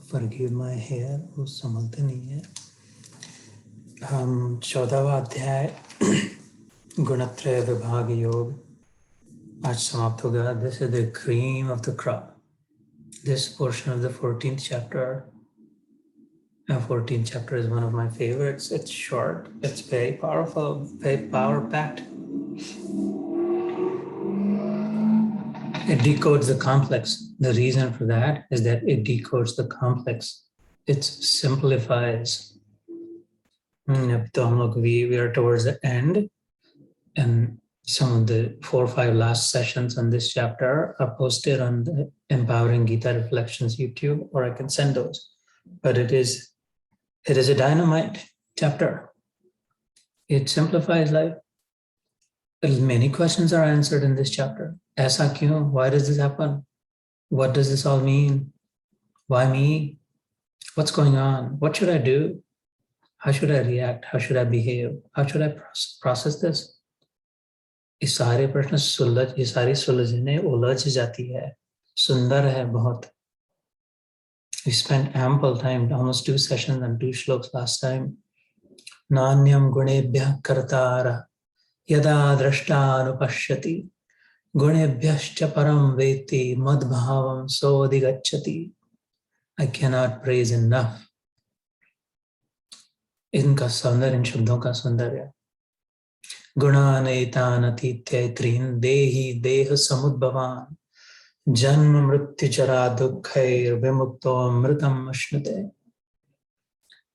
Forgive my hair, वो संभलते नहीं है। हम 14वां अध्याय गुणत्रय विभाग योग आज समाप्त हो गया। This is the cream of the crop. This portion of the 14th chapter. The 14th chapter is one of my favorites. It's short, it's very powerful, very power-packed. It decodes the complex. The reason for that is that it decodes the complex. It simplifies. We are towards the end, and some of the 4 or 5 last sessions on this chapter are posted on the Empowering Gita Reflections YouTube, or I can send those. But it is a dynamite chapter. It simplifies life. Many questions are answered in this chapter. Aisa kyun? Why does this happen? What does this all mean? Why me? What's going on? What should I do? How should I react? How should I behave? How should I process this? ये सारे प्रश्न ये सारी सुलझने उलझ जाती है। सुंदर है बहुत। We spent ample time, almost 2 sessions and 2 shlokas last time. नान्यं गुणेभ्यः कर्तारः यदा द्रष्टानुपश्यति गुणेभ्यश्च परं वेत्ति मद्भावं सोऽधिगच्छति. I cannot praise enough इनका सौंदर्य, इन शब्दों का सौंदर्य। गुणानेतानतीत्यैत्रीन् देहि देह समुद्भवान् जन्म मृत्यु चरा दुःखैर्विमुक्तो अमृतम् अश्नुते.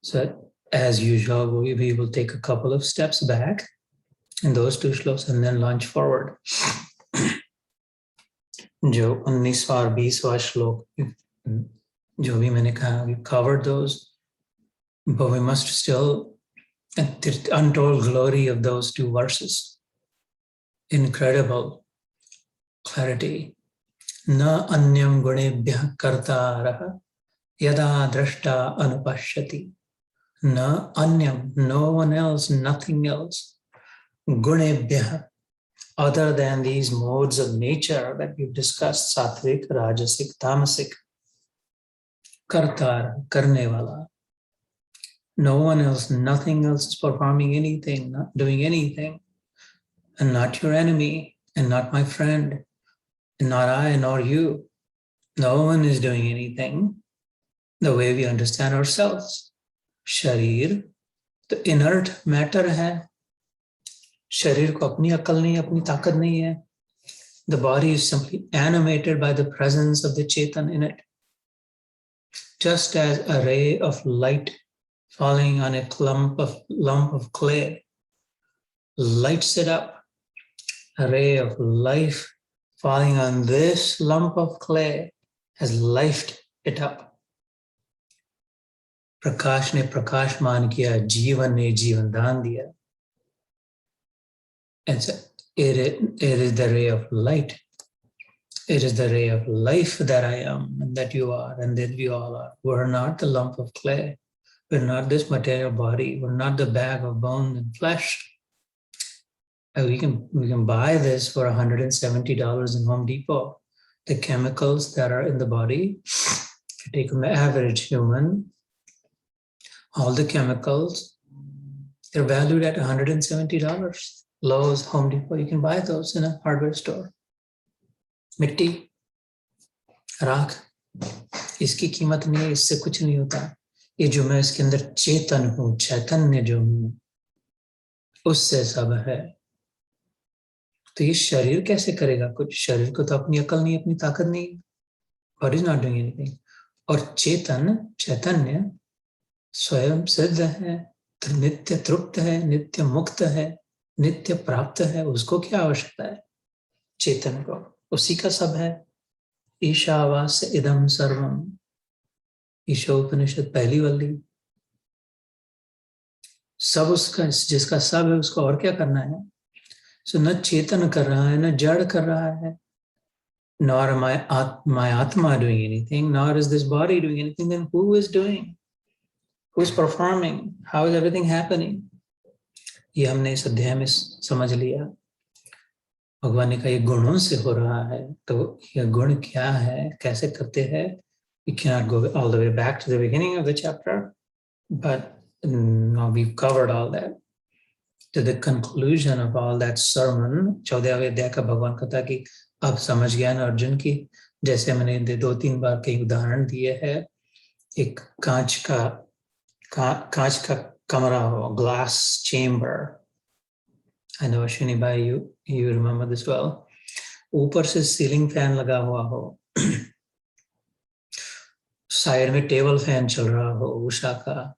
So as usual, we will take a couple of steps back in those 2 shlokas and then launch forward. जो 19वां और 20वां श्लोक जो भी मैंने कहा, we covered those, but we must still, the untold glory of those 2 verses, incredible clarity. न अन्यं गुणेभ्यः कर्तारः यदा द्रष्टा अनुपश्यति. न अन्यं, no one else, nothing else. गुणेभ्यः, other than these modes of nature that we've discussed, sattvic, rajasic, tamasic. Kartar, karne wala. No one else, nothing else is performing anything, not doing anything. And not your enemy, and not my friend, and not I, nor you. No one is doing anything the way we understand ourselves. Sharir, the inert matter hai. शरीर को अपनी अकल नहीं, अपनी ताकत नहीं है. The body is simply animated by the presence of the Chetan in it. Just as a ray of light falling on a lump of clay lights it up, a ray of life falling on this lump of clay has lifted it up. प्रकाश ने प्रकाशमान किया, जीवन ने जीवन दान दिया. It is the ray of light. It is the ray of life that I am, and that you are, and that we all are. We're not the lump of clay. We're not this material body. We're not the bag of bone and flesh. We can buy this for $170 in Home Depot. The chemicals that are in the body, if you take an average human, all the chemicals, they're valued at $170. Lowe's, Home Depot, you can buy those in a hardware store. मिट्टी, राख, इसकी कीमत नहीं है, इससे कुछ नहीं होता. ये जो मैं इसके अंदर चेतन हूँ, चैतन्य जो हूँ, उससे सब है. तो ये शरीर कैसे करेगा कुछ? शरीर को तो अपनी अकल नहीं, अपनी ताकत नहीं. Body is not doing anything. और चेतन, चैतन्य स्वयं सिद्ध है, नित्य तृप्त है, नित्य मुक्त है, नित्य प्राप्त है. उसको क्या आवश्यकता है? चेतन को, उसी का सब है. ईशावास्य इदम सर्वम, ईशोपनिषद पहली वल्ली. सब उसका, जिसका सब है उसको और क्या करना है? सो न चेतन कर रहा है, न जड़ कर रहा है. Nor my atma doing anything, nor is this body doing anything. Then who is doing? Who is performing? How is everything happening? ये हमने इस अध्याय में समझ लिया. भगवान ने कहा ये गुणों से हो रहा है. तो ये गुण क्या है, कैसे करते हैं? We cannot go all the way back to the beginning of the chapter, but now we've covered all that. To the conclusion of all that sermon, 14वें अध्याय का भगवान कथा की अब समझ गया ना अर्जुन की, जैसे मैंने 2-3 बार कई उदाहरण दिए हैं, एक कांच का कमरा हो, glass chamber. I know Ashwini bhai, you remember this well. ऊपर से सीलिंग फैन लगा हुआ हो, साइड में टेबल फैन चल रहा हो उषा का,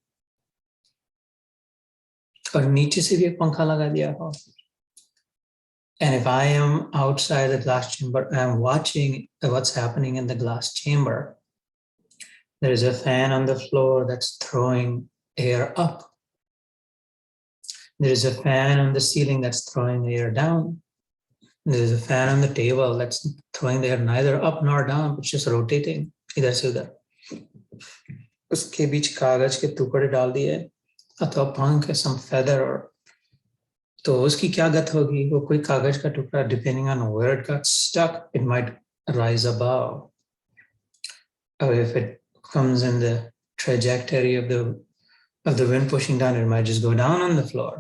और नीचे से भी एक पंखा लगा दिया हो. And if I am outside the glass chamber, I am watching what's happening in the glass chamber. There is a fan on the floor that's throwing air up. There is a fan on the ceiling that's throwing the air down. There is a fan on the table that's throwing the air neither up nor down, but just rotating इधर से उधर. उसके बीच कागज के टुकड़े डाल दिए अथवा पंख, some feather, or तो उसकी क्या गत होगी? वो कोई कागज का टुकड़ा, depending on where it got stuck, it might rise above. Or if it comes in the trajectory of the wind pushing down, it might just go down on the floor.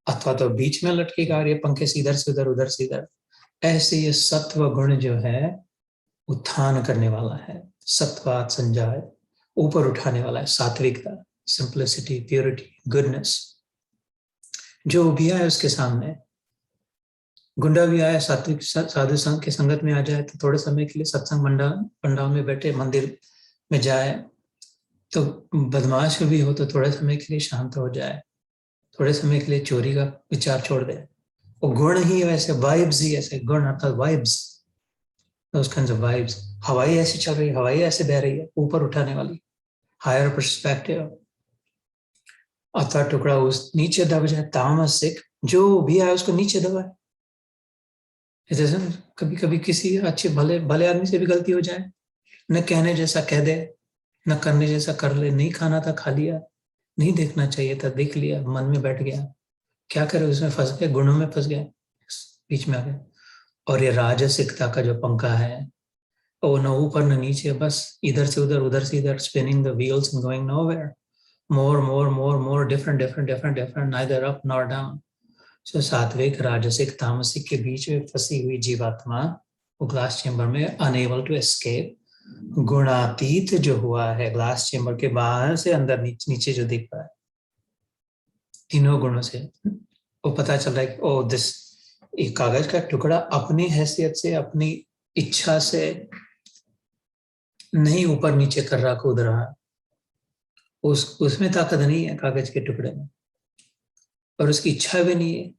अथवा तो बीच में लटकेगा और ये पंखे से इधर से उधर से इधर. ऐसे ये सत्व गुण जो है उत्थान करने वाला है, सत्वात संजाय, ऊपर उठाने वाला है, सात्विकता, सिंप्लिसिटी, प्योरिटी, गुडनेस. जो भी आए उसके सामने, गुंडा भी आया सात्विक साधु संघ के संगत में आ जाए तो थोड़े समय के लिए सत्संग पंडाल में बैठे, मंदिर में जाए, तो बदमाश भी हो तो थोड़े समय के लिए शांत हो जाए, थोड़े समय के लिए चोरी का विचार छोड़ दे. वो गुण ही वैसे, वाइब्स ही ऐसे, गुण अर्थात vibes, those kinds of vibes. हवाई ऐसे चल रही है, हवाई ऐसे बह रही है, ऊपर उठाने वाली, हायर पर्सपेक्टिव. अथवा टुकड़ा उस नीचे दब जाए, तामसिक, जो भी आए उसको नीचे दबाए. जैसे कभी कभी किसी अच्छे भले आदमी से भी गलती हो जाए, न कहने जैसा कह दे, न करने जैसा कर ले. नहीं खाना था खा लिया, नहीं देखना चाहिए था देख लिया, मन में बैठ गया, क्या करे, उसमें फंस गए, गुणों में फंस गए, बीच में आ गए. और ये राजसिकता का जो पंखा है, वो न ऊपर न नीचे, बस इधर से उधर से इधर, spinning the wheels and going nowhere. more different, neither up nor down. So सात्विक, राजसिक, तामसिक के बीच में फंसी हुई जीवात्मा वो ग्लास चेंबर में unable to escape. गुणातीत जो हुआ है ग्लास चेंबर के बाहर से अंदर नीचे जो दिख रहा है, तीनों गुणों से वो पता चल रहा है कि ओ दिस, एक कागज का टुकड़ा अपनी हैसियत से, अपनी इच्छा से नहीं ऊपर नीचे कर रहा, कूद रहा. उसमें ताकत नहीं है कागज के टुकड़े में, और उसकी इच्छा भी नहीं है,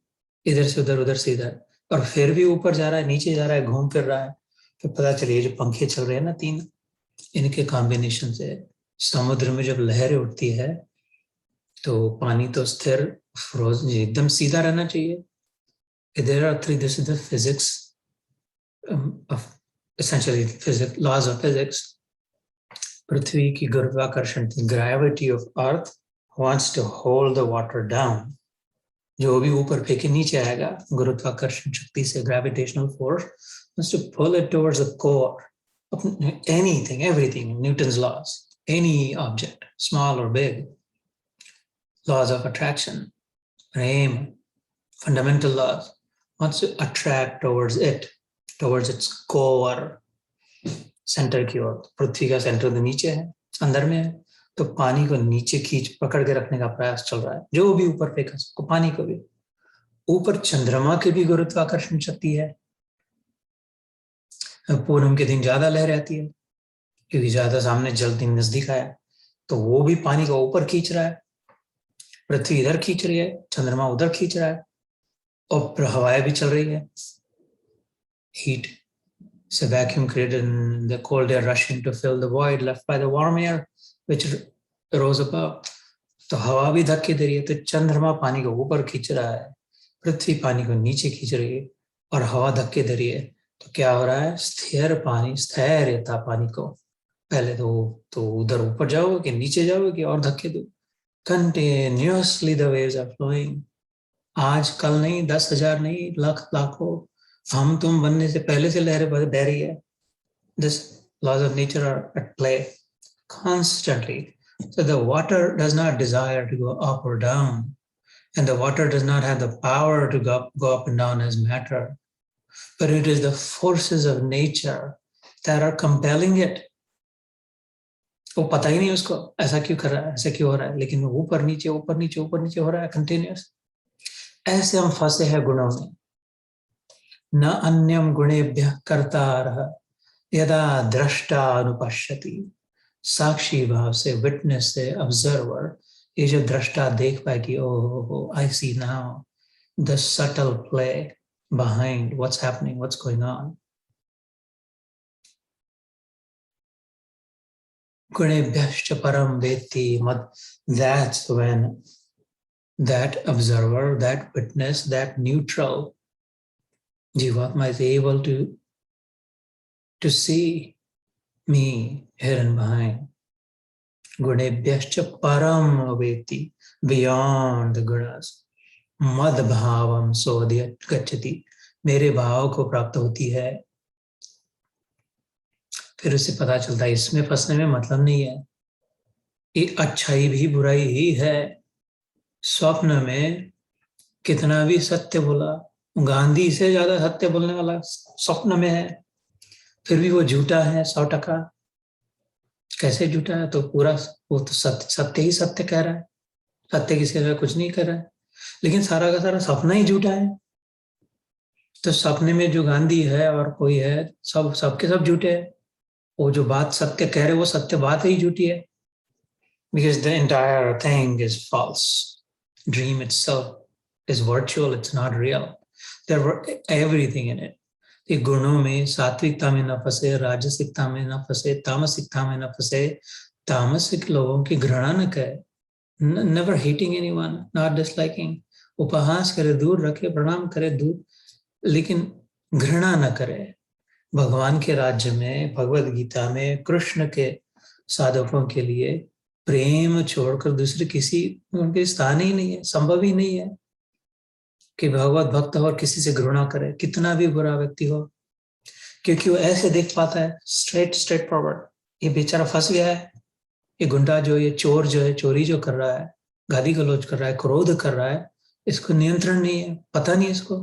इधर से उधर से इधर, और फिर भी ऊपर जा रहा है, नीचे जा रहा है, घूम फिर रहा है. फिर पता चले जो पंखे चल रहे हैं ना तीन, इनके कॉम्बिनेशन से समुद्र में जब लहरें उठती है तो पानी तो स्थिर, फ्रोजन, एकदम सीधा रहना चाहिए. There are three, this is the physics of essentially physics, laws of physics. पृथ्वी की गुरुत्वाकर्षण, gravity of earth wants to hold the water down. जो भी ऊपर फेंके नीचे आएगा, गुरुत्वाकर्षण शक्ति से, gravitational force wants to pull it towards the core of anything, everything, Newton's laws, any object, small or big, laws of attraction, prema, fundamental laws, wants to attract towards it, towards its core, centre की ओर. पृथ्वी का centre तो नीचे है, अंदर में है, तो पानी को नीचे खींच पकड़ के रखने का प्रयास चल रहा है. जो भी ऊपर फेंका सबको, पानी को भी. ऊपर चंद्रमा की भी गुरुत्वाकर्षण शक्ति है. पूनम के दिन ज्यादा लहर आती है क्योंकि ज्यादा सामने जल दिन नजदीक आया, तो वो भी पानी को ऊपर खींच रहा है. पृथ्वी इधर खींच रही है, चंद्रमा उधर खींच रहा है, और हवाएं भी चल रही है. Heat, it's a vacuum created and the cold air rushing to fill the void left by the warm air which rose above. तो हवा भी धक्के दे रही है, तो चंद्रमा पानी को ऊपर खींच रहा है, पृथ्वी पानी को नीचे खींच रही है, और हवा धक्के दे रही है. तो क्या हो रहा है, स्थिर पानी, स्थैर्यता पानी को. पहले तो उधर ऊपर जाओगे कि नीचे जाओगे और धक्के दो. Continuously the waves are flowing. आज कल नहीं, 10,000 नहीं, लाखों, हम तुम बनने से पहले से लहरें बह रही है. This Laws of nature are at play constantly. So the water does not desire to go up or down, and the water does not have the power to go up and down as matter, but it is the forces of nature that are compelling it. वो पता ही नहीं उसको ऐसा क्यों कर रहा है, ऐसा क्यों हो रहा है, लेकिन वो ऊपर नीचे ऊपर नीचे ऊपर नीचे हो रहा है कंटिन्यूस. ऐसे हम फंसे हैं गुणों में. न अन्यम गुणेभ्यः कर्तारः यदा दृष्टा अनुपश्यति. साक्षी भाव से, विटनेस से, ऑब्जर्वर, ये जो दृष्टा देख पाए कि oh I see now the subtle play behind what's happening, what's going on. Gunebhyascha param veti mad. That's when that observer, that witness, that neutral Jivatma is able to see me here and behind. Gunebhyascha param veti, beyond the gunas. मद भावम सोदय गच्छति, मेरे भाव को प्राप्त होती है. फिर उसे पता चलता है इसमें फंसने में मतलब नहीं है, ये अच्छाई भी बुराई ही है. स्वप्न में कितना भी सत्य बोला, गांधी से ज्यादा सत्य बोलने वाला स्वप्न में है, फिर भी वो झूठा है 100%. कैसे झूठा है? तो पूरा वो तो सत्य ही सत्य कह रहा है, सत्य की सेवा कुछ नहीं कर रहा है, लेकिन सारा का सारा सपना ही झूठा है. तो सपने में जो गांधी है और कोई है, सबके सब झूठे हैं. वो जो बात सत्य कह रहे वो सत्य बात ही झूठी है. Because the entire thing is false. Dream itself is virtual, it's not real. There were everything in it. ये गुणों में सात्विकता में न फंसे, राजसिकता में न फंसे, तामसिकता में न फंसे. तामसिक लोगों की घृणा न करे. Never hating anyone, not disliking. उपहास करे, दूर रखे, प्रणाम करे, दूर, लेकिन घृणा न करे. भगवान के राज्य में, भगवद गीता में कृष्ण के साधकों के लिए प्रेम छोड़कर दूसरे किसी उनके स्थान ही नहीं है, संभव ही नहीं है कि भगवत भक्त हो और किसी से घृणा करे, कितना भी बुरा व्यक्ति हो, क्योंकि वो ऐसे देख पाता है स्ट्रेट फॉरवर्ड. ये बेचारा फंस गया है. ये गुंडा जो, ये चोर जो है, चोरी जो कर रहा है, गाली गलौज कर रहा है, क्रोध कर रहा है, इसको नियंत्रण नहीं है, पता नहीं इसको.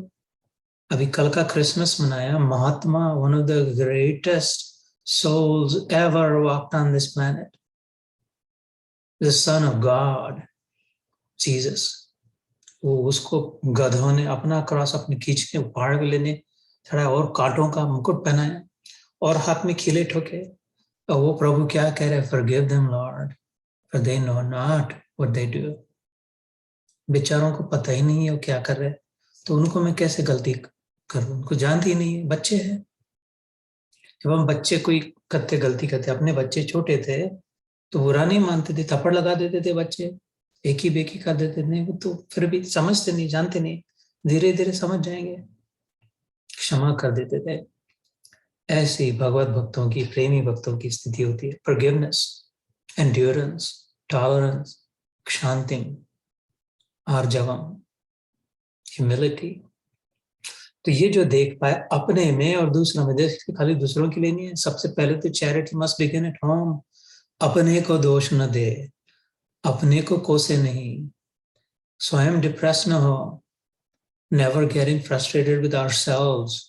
अभी कल का क्रिसमस मनाया. Mahatma, one of the greatest souls ever walked on this planet, the son of God, Jesus. वो उसको गधों ने अपना क्रॉस अपने खींच के उपाड़ के लेने चढ़ाया और कांटों का मुकुट पहनाया और हाथ में खिले ठोके. और वो प्रभु क्या कह रहे? Forgive them, Lord, for they know not what they do. बेचारों को पता ही नहीं है वो क्या कर रहे, तो उनको मैं कैसे गलती करूं? उनको जानती ही नहीं है, बच्चे हैं. जब हम बच्चे कोई करते गलती करते, अपने बच्चे छोटे थे तो बुरा नहीं मानते थे, थप्पड़ लगा देते थे, बच्चे एक ही बेकी कर देते थे. वो तो फिर भी समझते नहीं, जानते नहीं, धीरे धीरे समझ जाएंगे, क्षमा कर देते थे. ऐसी भगवत भक्तों की, प्रेमी भक्तों की स्थिति होती है. फॉरगिवनेस, एंड्योरेंस, टॉलरेंस, क्षांतिम, आर्जवम, ह्यूमिलिटी. तो ये जो देख पाए अपने में और दूसरों में, देख खाली दूसरों के लिए नहीं है. सबसे पहले तो charity must begin at home. अपने को दोष न दे, अपने को कोसे नहीं, स्वयं डिप्रेस न हो. Never getting frustrated with ourselves.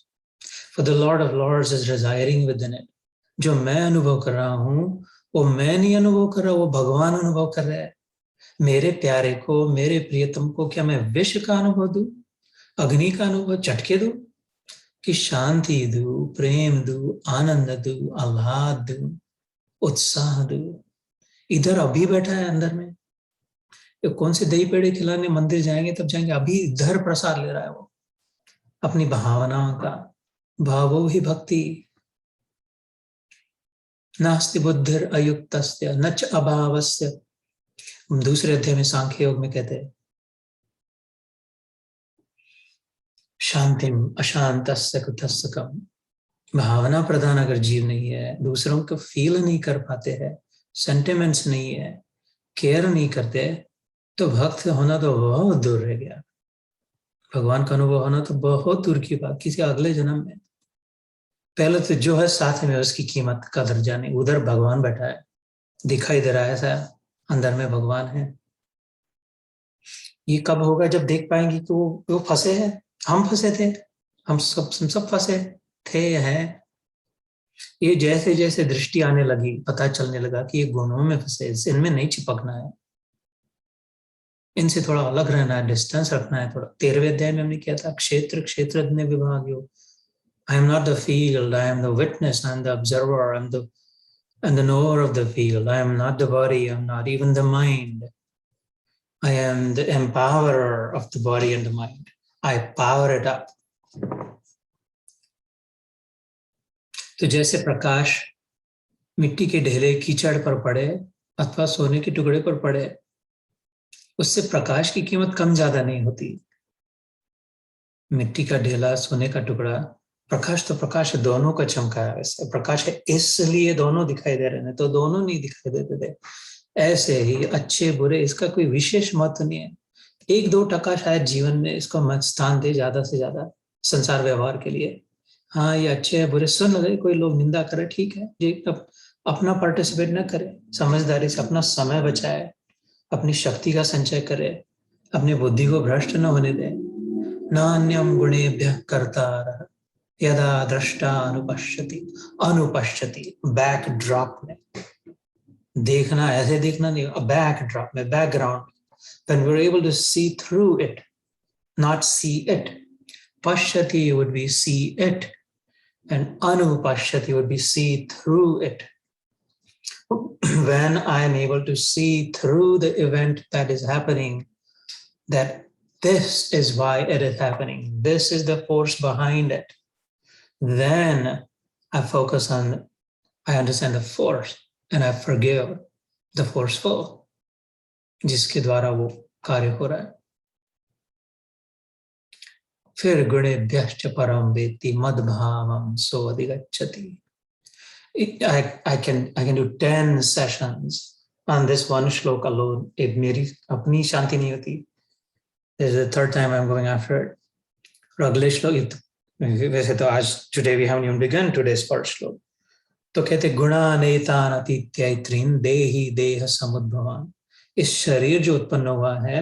For the Lord of Lords is residing within it. जो मैं अनुभव कर रहा हूं वो मैं नहीं अनुभव कर रहा, वो भगवान अनुभव कर रहा है. मेरे प्यारे को, मेरे प्रियतम को क्या मैं विष का अनुभव दूं, अग्नि का अनुभव झटके दूं, कि शांति दूं, प्रेम दूं, आनंद दूं, आह्लाद दूं, उत्साह दूं. इधर अभी बैठा है अंदर में. कौन से दही पेड़े खिलाने मंदिर जाएंगे तब जाएंगे, अभी इधर प्रसाद ले रहा है वो अपनी भावनाओं का. भावो ही भक्ति. नास्ति बुद्धिर अयुक्तस्य न च अभावस्य. दूसरे अध्याय में सांख्य योग में कहते हैं शांतिम अशांतस्य कुतस्य कम. भावना प्रधान अगर जीव नहीं है, दूसरों को फील नहीं कर पाते हैं, सेंटिमेंट्स नहीं है, केयर नहीं करते, तो भक्त होना तो बहुत दूर रह गया. भगवान का अनुभव होना तो बहुत दूर की बात, किसी अगले जन्म में. पहले तो जो है साथ में उसकी कीमत कदर जाने। उधर भगवान बैठा है, दिखाई दे रहा है ऐसा, अंदर में भगवान है। ये कब होगा? जब देख पाएंगे कि वो फंसे हैं, हम फंसे थे, हम सब फंसे थे हैं। ये जैसे जैसे दृष्टि आने लगी, पता चलने लगा कि ये गुणों में फंसे, इनमें नहीं चिपकना है, इनसे थोड़ा अलग रहना है, डिस्टेंस रखना है थोड़ा। 13वें अध्याय में हमने किया था, क्षेत्र क्षेत्रज्ञ विभागयो। I am not the field, I am the witness, I am the observer, I'm the knower of the field. I am not the body, I am not even the mind. I am the empowerer of the body and the mind. I power it up. तो जैसे प्रकाश मिट्टी के ढेले कीचड़ पर पड़े अथवा सोने के टुकड़े पर पड़े, उससे प्रकाश की कीमत कम ज्यादा नहीं होती। मिट्टी का ढेला, सोने का टुकड़ा, प्रकाश तो प्रकाश है, दोनों का चमका है। वैसे प्रकाश है इसलिए दोनों दिखाई दे रहे हैं, तो दोनों नहीं दिखाई देते थे। ऐसे ही अच्छे बुरे, इसका कोई विशेष महत्व नहीं है। 1-2% शायद जीवन में इसको मत स्थान दे, ज्यादा से ज्यादा संसार व्यवहार के लिए। हाँ, ये अच्छे है बुरे सुन रहे, कोई लोग निंदा करे, ठीक है जी, अपना पार्टिसिपेट न करे, समझदारी से अपना समय बचाए, अपनी शक्ति का संचय करे, अपनी बुद्धि को भ्रष्ट न होने दे। नान्यम गुणेभ्यः कर्तारः यदा दृष्टा अनुपश्यति। अनुपश्यति बैक ड्रॉप में देखना, ऐसे देखना नहीं, बैक ड्रॉप में, background. when we're able to see through it, not see it. Pashyati would be see it, and anupashyati would be see through it. When I am able to see through the event that is happening, that this is why it is happening, this is the force behind it, then I focus on, I understand the force, and I forgive the forceful, जिसके द्वारा वो कार्य हो रहा है। फिर गुणेभ्यश्च परम वेत्ति मद्भावं सो अधिगच्छति। I can do 10 sessions on this one श्लोक alone. एक मेरी अपनी शांति नहीं होती। This is the third time I'm going after it. और अगले श्लोक, वैसे तो आज today we haven't even begun today's first श्लोक। तो कहते गुणानेतान अतीत्यैत्रीन देहि देह समुद्भवान। इस शरीर जो उत्पन्न हुआ है,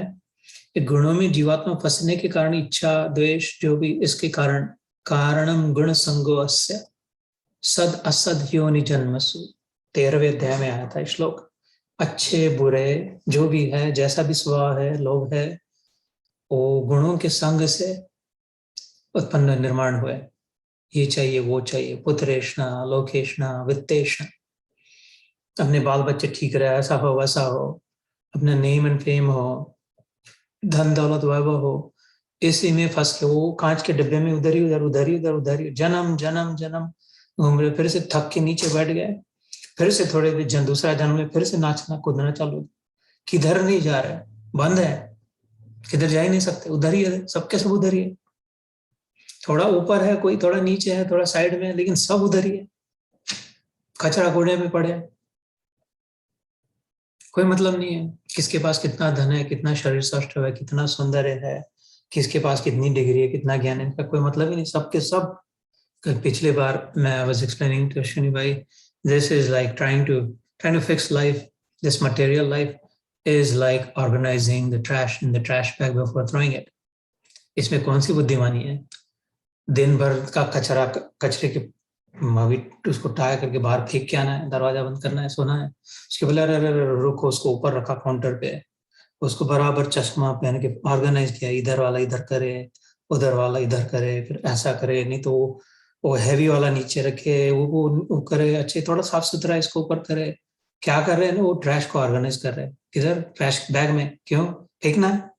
गुणों में जीवात्मा फंसने के कारण, इच्छा द्वेष जो भी, इसके कारण कारणम गुण संगो अस्य सद असद योनि जन्मसु। 13वें अध्याय में आया था श्लोक। अच्छे बुरे जो भी है, जैसा भी स्वभाव है, लोभ है, वो गुणों के संग से उत्पन्न निर्माण हुए। ये चाहिए, वो चाहिए, पुत्रेष्णा, लोकेष्णा, वित्तेष्णा, अपने बाल बच्चे ठीक रहे, ऐसा हो वैसा हो, अपना नेम एंड फेम हो, धन दौलत वैभव हो, इसी में फंस के वो कांच के डिब्बे में उधर ही उधर, उधर ही उधर, उधर ही जन्म जन्म जन्म घूम रहे। फिर से थक के नीचे बैठ गए, फिर से थोड़े दूसरा जन्म में फिर से नाचना कूदना चालू। किधर नहीं जा रहे, बंद है, किधर जा ही नहीं सकते, उधर ही है, सबके सब उधर ही है। थोड़ा ऊपर है कोई, थोड़ा नीचे है, थोड़ा साइड में है, लेकिन सब उधर ही है। कचरा कूड़े में पड़े, कोई मतलब नहीं है किसके पास कितना धन है, कितना शरीर स्वस्थ है, कितना सुंदर है, किसके पास कितनी डिग्री है, कितना ज्ञान है, इसका कोई मतलब ही नहीं, सबके सब। पिछले बार मैं I was explaining to Ashwini भाई, this is like trying to fix life. This material life is like organizing the trash in the trash bag before throwing it. इसमें कौन सी बुद्धिमानी है? दिन भर का कचरा, कचरे के उसको टाया करके बाहर फेंक के आना है, दरवाजा बंद करना है, सोना है। उसके बोले अरे अरे रुको, उसको ऊपर रखा काउंटर पे, उसको बराबर चश्मा पहन के ऑर्गेनाइज किया, इधर वाला इधर करे, उधर वाला इधर करे, फिर ऐसा करे, नहीं तो वो हैवी वाला नीचे रखे, वो करे, अच्छे थोड़ा साफ सुथरा इसको ऊपर करे। क्या कर रहे हैं ना, वो ट्रैश को ऑर्गेनाइज कर रहे हैं। किधर? ट्रैश बैग में। क्यों फेंकना है?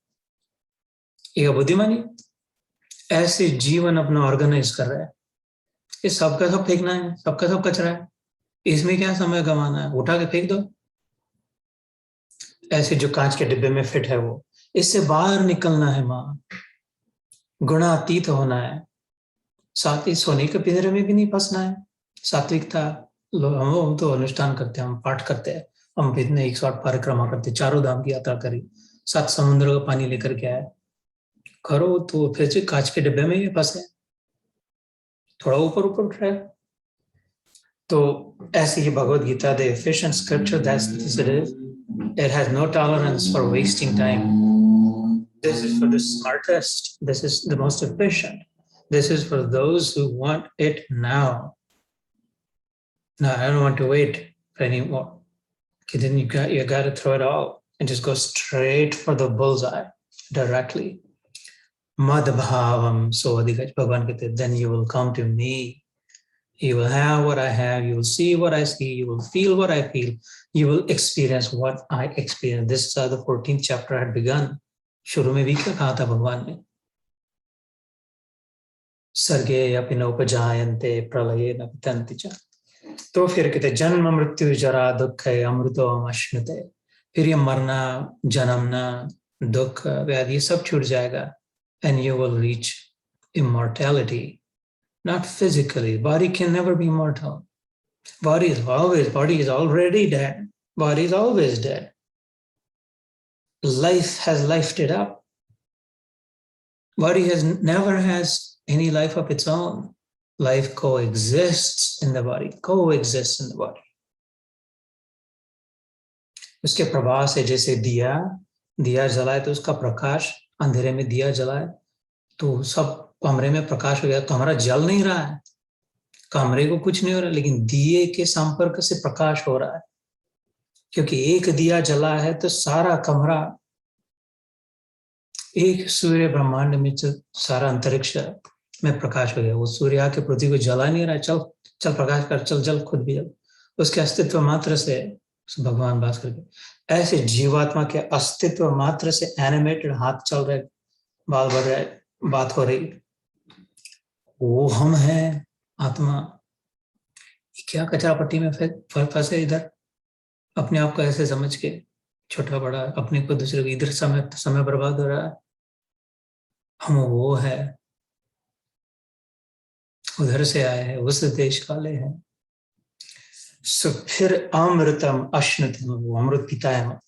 ये बुद्धिमानी। ऐसे जीवन अपना ऑर्गेनाइज कर रहा है, ये सबका सब फेंकना है, सबका सब कचरा है, इसमें क्या समय गंवाना है, उठा के फेंक दो। ऐसे जो कांच के डिब्बे में फिट है, वो इससे बाहर निकलना है माँ, गुणातीत होना है। साथ ही सोने के पिंजरे में भी नहीं फंसना है। सात्विकता, हम तो अनुष्ठान करते हैं, हम पाठ करते हैं, हम इतने 108 परिक्रमा करते, 4 धाम की यात्रा करी, 7 समुद्र का पानी लेकर के आए, करो तो फिर से कांच के डिब्बे में ही फंसे, थोड़ा ऊपर ऊपर उठ रहा है। तो ऐसी ही Bhagavad Gita, the efficient scripture, that's this it is. It has no tolerance for wasting time. This is for the smartest. This is the most efficient. This is for those who want it now. No, I don't want to wait for anymore. Okay, then you got to throw it all and just go straight for the bullseye directly. Madhbhavam, so Bhagavan kehte, then you will come to me. You will have what I have. You will see what I see. You will feel what I feel. You will experience what I experience. This is how the 14th chapter had begun. शुरू में भी क्या कहा था भगवान ने? सर्गे अपि नोपजायन्ते प्रलये न वितन्ति च। तो फिर कहते जन्म मृत्यु जरा दुख अमृतो अश्नुते। फिर ये मरना, जन्मना, दुख, व्याधि सब छूट जाएगा. And you will reach immortality. Not physically. Body can never be immortal. Body is already dead. Body is always dead. Life has lifed it up. Body never has any life of its own. Life coexists in the body. Coexists in the body. उसके प्रभाव से जैसे दिया जलाए तो उसका प्रकाश, अंधेरे में दिया जलाए तो सब कमरे में प्रकाश हो गया. कमरा जल नहीं रहा है, कमरे को कुछ नहीं हो रहा, लेकिन दिए के संपर्क से प्रकाश हो रहा है. क्योंकि एक दिया जला है तो सारा कमरा, एक सूर्य ब्रह्मांड में सारा अंतरिक्ष में प्रकाश हो गया. वो सूर्य आके पृथ्वी को जला नहीं रहा है, चल प्रकाश कर, चल जल, खुद भी जल. उसके अस्तित्व मात्र से भगवान बात करके, ऐसे जीवात्मा के अस्तित्व मात्र से एनिमेटेड हाथ चल रहे, बाल बढ़ रहे, बात हो रही, वो हम हैं आत्मा. क्या कचरा पट्टी में फंसे इधर, अपने आप को ऐसे समझ के छोटा बड़ा, अपने को दूसरे को, इधर समय बर्बाद हो रहा है. हम वो है, उधर से आए हैं, उस देश काले हैं. सो फिर अमृतम अश्नुतम, वो अमृत पीता है,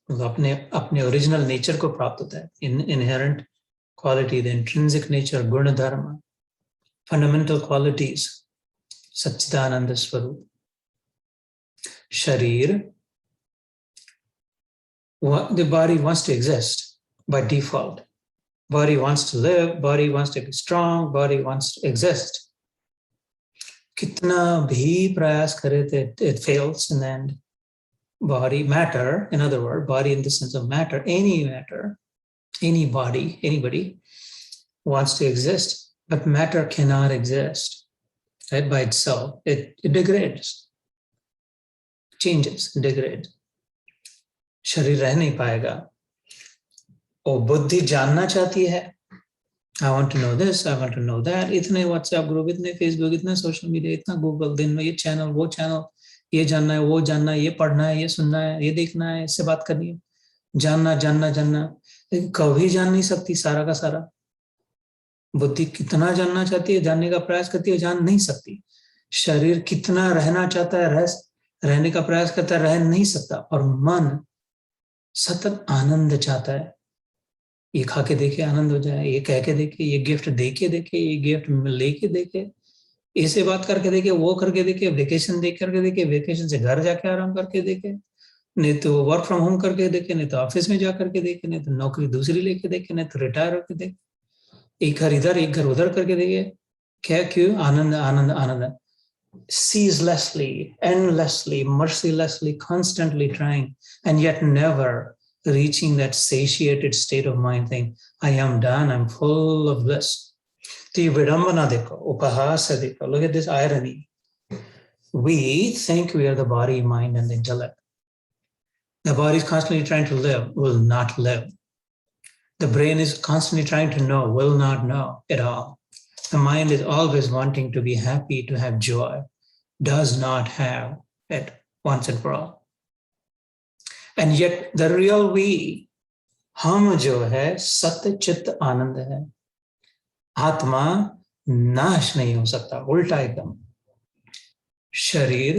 अपने ओरिजिनल नेचर को प्राप्त होता है. Inherent quality, the intrinsic nature, गुण धर्म, फंडामेंटल क्वालिटीज, सच्चिदानंद स्वरूप. शरीर, the body wants to exist by default. Body wants to live, body wants to be strong, body wants to exist. कितना भी प्रयास करे तो it fails in the end. Body, matter, in other words, body in the sense of matter, any body, anybody wants to exist, but matter cannot exist, right, by itself. It degrades, changes, degrades. शरीर रह नहीं पाएगा. और बुद्धि जानना चाहती है, I want to know this, I want to know that. इतने व्हाट्सएप ग्रुप, इतने फेसबुक, इतना सोशल मीडिया, इतना गूगल, दिन में ये चैनल, वो चैनल, ये जानना है, वो जानना है, ये पढ़ना है, ये सुनना है, ये देखना है, इससे बात करनी है, जानना जानना जानना. लेकिन कभी जान नहीं सकती सारा का सारा. बुद्धि कितना जानना चाहती है, जानने का प्रयास करती है, जान नहीं सकती. शरीर कितना रहना चाहता है, रहने का प्रयास करता है, रह नहीं सकता. और मन सतत आनंद चाहता है. ये खा के देखे आनंद हो जाए, ये कह के देखे, ये गिफ्ट दे के देखे, ये गिफ्ट लेके देखे, ऐसे बात करके देखे, वो करके देखे, वेकेशन देख करके देखे, वेकेशन से घर जाके आराम करके देखे, नहीं तो वर्क फ्रॉम होम करके देखे, नहीं तो ऑफिस में जा करके देखे, नहीं तो नौकरी दूसरी लेके देखे, नहीं तो रिटायर होकर देखे, एक घर इधर एक घर उधर करके देखे. क्या, क्यों? Anand Anand Anand. Ceaselessly, endlessly, mercilessly, constantly trying, and yet never reaching that satiated state of mind saying, I am done, I'm full of bliss. तो ये विडंबना देखो, उपहास देखो. Look at this irony. We think we are the body, mind, and the intellect. The body is constantly trying to live, will not live. The brain is constantly trying to know, will not know at all. The mind is always wanting to be happy, to have joy, does not have it once and for all. And yet the real we, हम जो है सत्य चित्त आनंद है. आत्मा नाश नहीं हो सकता, उल्टा एकदम. शरीर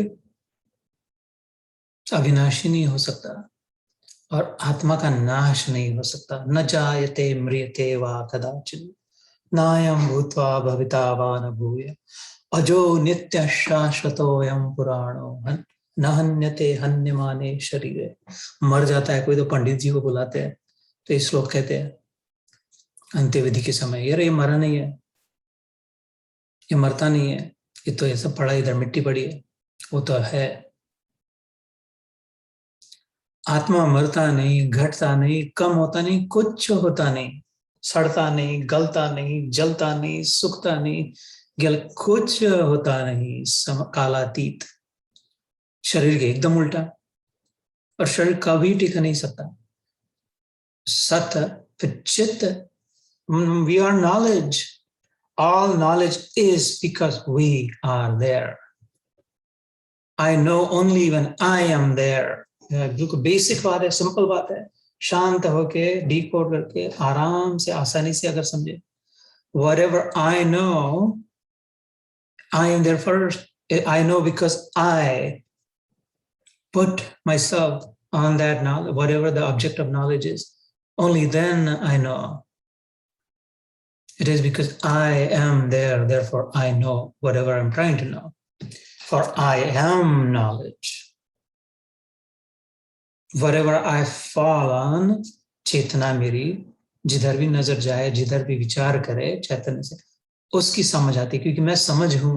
अविनाशी नहीं हो सकता और आत्मा का नाश नहीं हो सकता. न जायते म्रियते वा कदाचित् नायं भूत्वा भविता वा न भूय अजो नित्य शाश्वतोयम पुराणो न हन्यते हन्यमाने शरीरे। मर जाता है कोई तो पंडित जी को बुलाते हैं, तो इस श्लोक कहते हैं अंत्यविधि के समय, यार ये मरा नहीं है, ये मरता नहीं है, ये तो ऐसा पड़ा इधर मिट्टी पड़ी है, वो तो है। आत्मा मरता नहीं, घटता नहीं, कम होता नहीं, कुछ होता नहीं, सड़ता नहीं, गलता नहीं, जलता नहीं, सूखता नहीं, गल कुछ होता नहीं, कालातीत। शरीर के एकदम उल्टा, और शरीर कभी टिक नहीं सकता। सत फिर चित्त, we are knowledge, all knowledge is because we are there. I know only when I am there. बिल्कुल बेसिक बात है, सिंपल बात है, शांत होके डीकोड करके आराम से आसानी से अगर समझे, whatever I know, I am there first. I know because I put myself on that knowledge, whatever the object of knowledge is. Only then I know. It is because I am there, therefore I know whatever I'm trying to know. For I am knowledge. Wherever I fall on, चेतना मेरी जिधर भी नजर जाए, जिधर भी विचार करे चैतन्य से, उसकी समझ आती, क्योंकि मैं समझ हूं,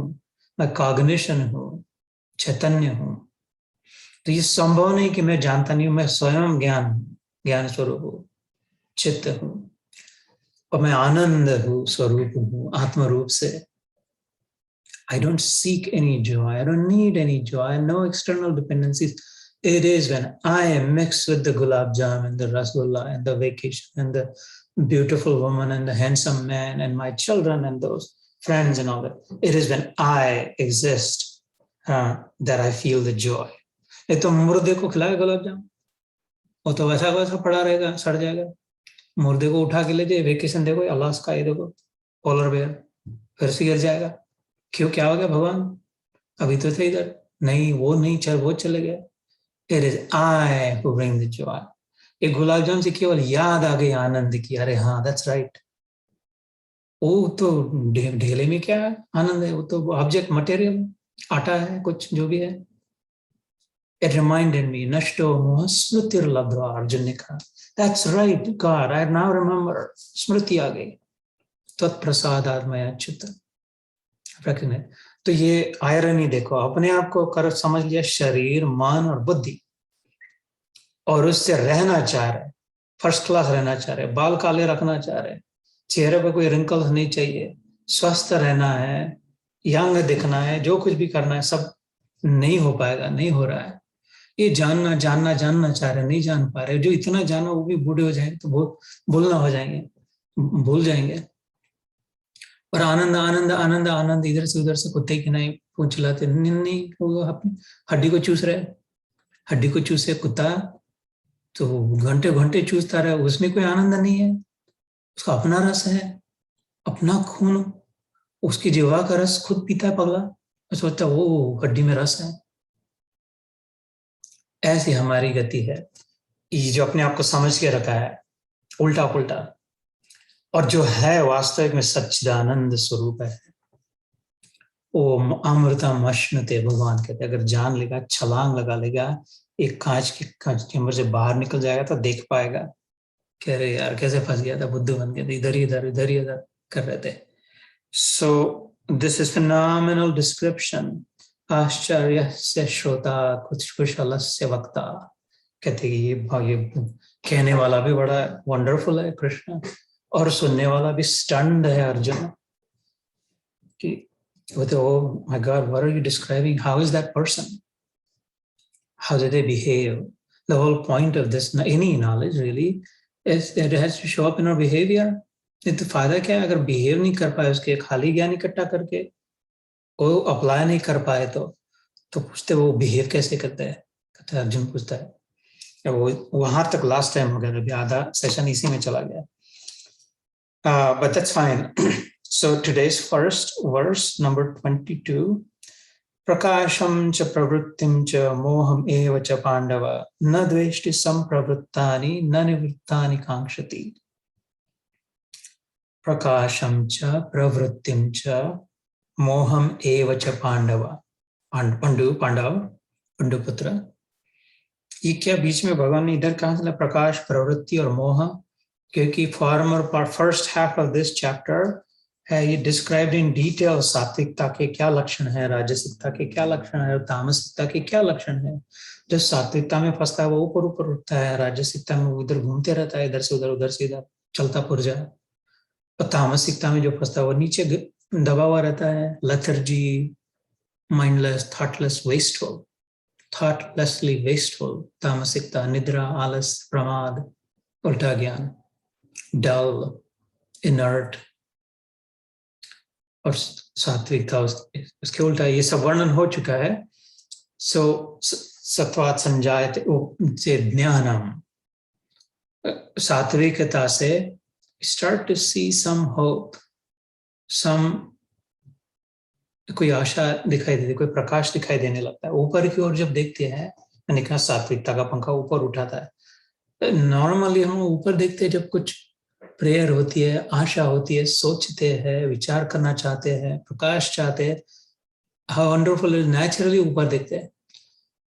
मैं कॉग्निशन हूं, चैतन्य हूं। तो ये संभव नहीं कि मैं जानता नहीं हूं, मैं स्वयं ज्ञान स्वरूप हूं, चित्त हूं, और मैं आनंद हूं, स्वरूप हूं, आत्म रूप से। I don't seek any joy. I don't need any joy. No external dependencies. It is when I am mixed with the gulab jam and the rasgulla and the vacation and the beautiful woman and the handsome man and my children and those friends and all that. It is when I exist that I feel the joy. ये तो मुर्दे को खिलाए गुलाब जाम, वो तो वैसा वैसा पड़ा रहेगा, सड़ जाएगा। मुर्दे को उठा के ले जाए, वेकेशन देखो, अलास्का ये देखो, पोलर बेयर, फिर से गिर जाएगा। क्यों, क्या हो गया भगवान, अभी तो थे इधर, नहीं वो नहीं चल, वो चले गए। It is I who bring the Joy. ये गुलाब जामुन से केवल याद आ गई आनंद की, अरे हाँ दैट्स राइट, वो तो ढेले में क्या आनंद है, वो तो ऑब्जेक्ट मटेरियल, आटा है, कुछ जो भी है। इट रिमाइंडेड मी, नष्टो मोह स्मृतिर्लब्ध्वा, अर्जुन ने कहा, that's right God, I now remember, स्मृति आ गई, तत्प्रसादात् मया च्युत। तो ये आयरनी देखो, अपने आप को कर समझ लिया शरीर, मन और बुद्धि, और उससे रहना चाह रहे, फर्स्ट क्लास रहना चाह रहे, बाल काले रखना चाह रहे, चेहरे पे कोई रिंकल्स नहीं चाहिए, स्वस्थ रहना है, यंग दिखना है, जो कुछ भी करना है सब नहीं हो पाएगा, नहीं हो रहा है। ये जानना जानना जानना चाह रहे, नहीं जान पा रहे। जो इतना जाना वो भी बूढ़े हो जाएंगे तो भूलना हो जाएंगे, भूल जाएंगे। और आनंद आनंद आनंद आनंद, इधर से उधर से कुत्ते की नहीं पूछ लाते, नहीं वो हड्डी को चूस रहे, हड्डी को चूसे कुत्ता तो घंटे घंटे चूसता रहे, उसमें कोई आनंद नहीं है, उसका अपना रस है, अपना खून, उसकी जीवा का रस खुद पीता है पगला, सोचता वो हड्डी में रस है। ऐसी हमारी गति है, ये जो अपने आप को समझ के रखा है उल्टा पुल्टा, और जो है वास्तविक में सच्चिदानंद स्वरूप है। वो अमृतम अश्नुते, भगवान कहते, अगर जान लेगा, छलांग लगा लेगा, एक कांच के अंदर से बाहर निकल जाएगा तो देख पाएगा, कह रहे यार कैसे फंस गया था, बुद्धू बन गया था, इधर ही इधर इधर ही इधर कर रहे थे। So this is phenomenal description, आश्चर्य से श्रोता कुशल से वक्ता, कहते ये कहने वाला भी बड़ा वंडरफुल है कृष्ण, और सुनने वाला भी स्टन्ड है अर्जुन कि oh my God, what are you describing? How is that person? How do they behave? The whole point of this, any knowledge really, is that it has to show up in our behavior. नहीं तो फायदा क्या है अगर behave नहीं कर पाए, उसके खाली ज्ञान इकट्ठा करके वो अप्लाई नहीं कर पाए तो पूछते वो बिहेव कैसे करते हैं, कहते हैं अर्जुन पूछता है। वो वहां तक लास्ट टाइम हो गया, अभी आधा सेशन इसी में चला गया, but that's fine. So today's first verse, number 22, prakasham cha pravrittim cha moham eva cha pandava na dveshti sampravrittani na nivrittani kankshati. Prakasham cha pravrittim cha मोहम एव च पांडव, पांडुपुत्र। ये क्या बीच में भगवान ने इधर कहा था प्रकाश, प्रवृत्ति और मोह? क्योंकि farmer first half of this chapter है ये डिस्क्राइब्ड इन डिटेल सात्विकता के क्या लक्षण है, राजसिकता के क्या लक्षण है, और तामसिकता के क्या लक्षण है। जो सात्विकता में फंसता है वो ऊपर ऊपर उठता है, राजसिकता में उधर घूमते रहता है, इधर से उधर, उधर से इधर चलता पुर्जा। और तामसिकता में जो फंसता है वो नीचे दबा हुआ रहता है, lethargy, mindless, thoughtless, wasteful, thoughtlessly wasteful. तामसिकता निद्रा, आलस, प्रमाद, उल्टा ज्ञान, डल, इनर्ट। और सात्विकता उसके उल्टा। ये सब वर्णन हो चुका है। सो सत्वात् संजायते से ज्ञानम, सात्विकता से start to see some hope, some कोई आशा दिखाई देती, कोई प्रकाश दिखाई देने लगता है। ऊपर की ओर जब देखते हैं, मैंने कहा सात्विकता का पंखा ऊपर उठाता है। नॉर्मली हम ऊपर देखते हैं जब कुछ प्रेयर होती है, आशा होती है, सोचते हैं, विचार करना चाहते हैं, प्रकाश चाहते हैं, हाउ वंडरफुल इज, नेचुरली ऊपर देखते हैं।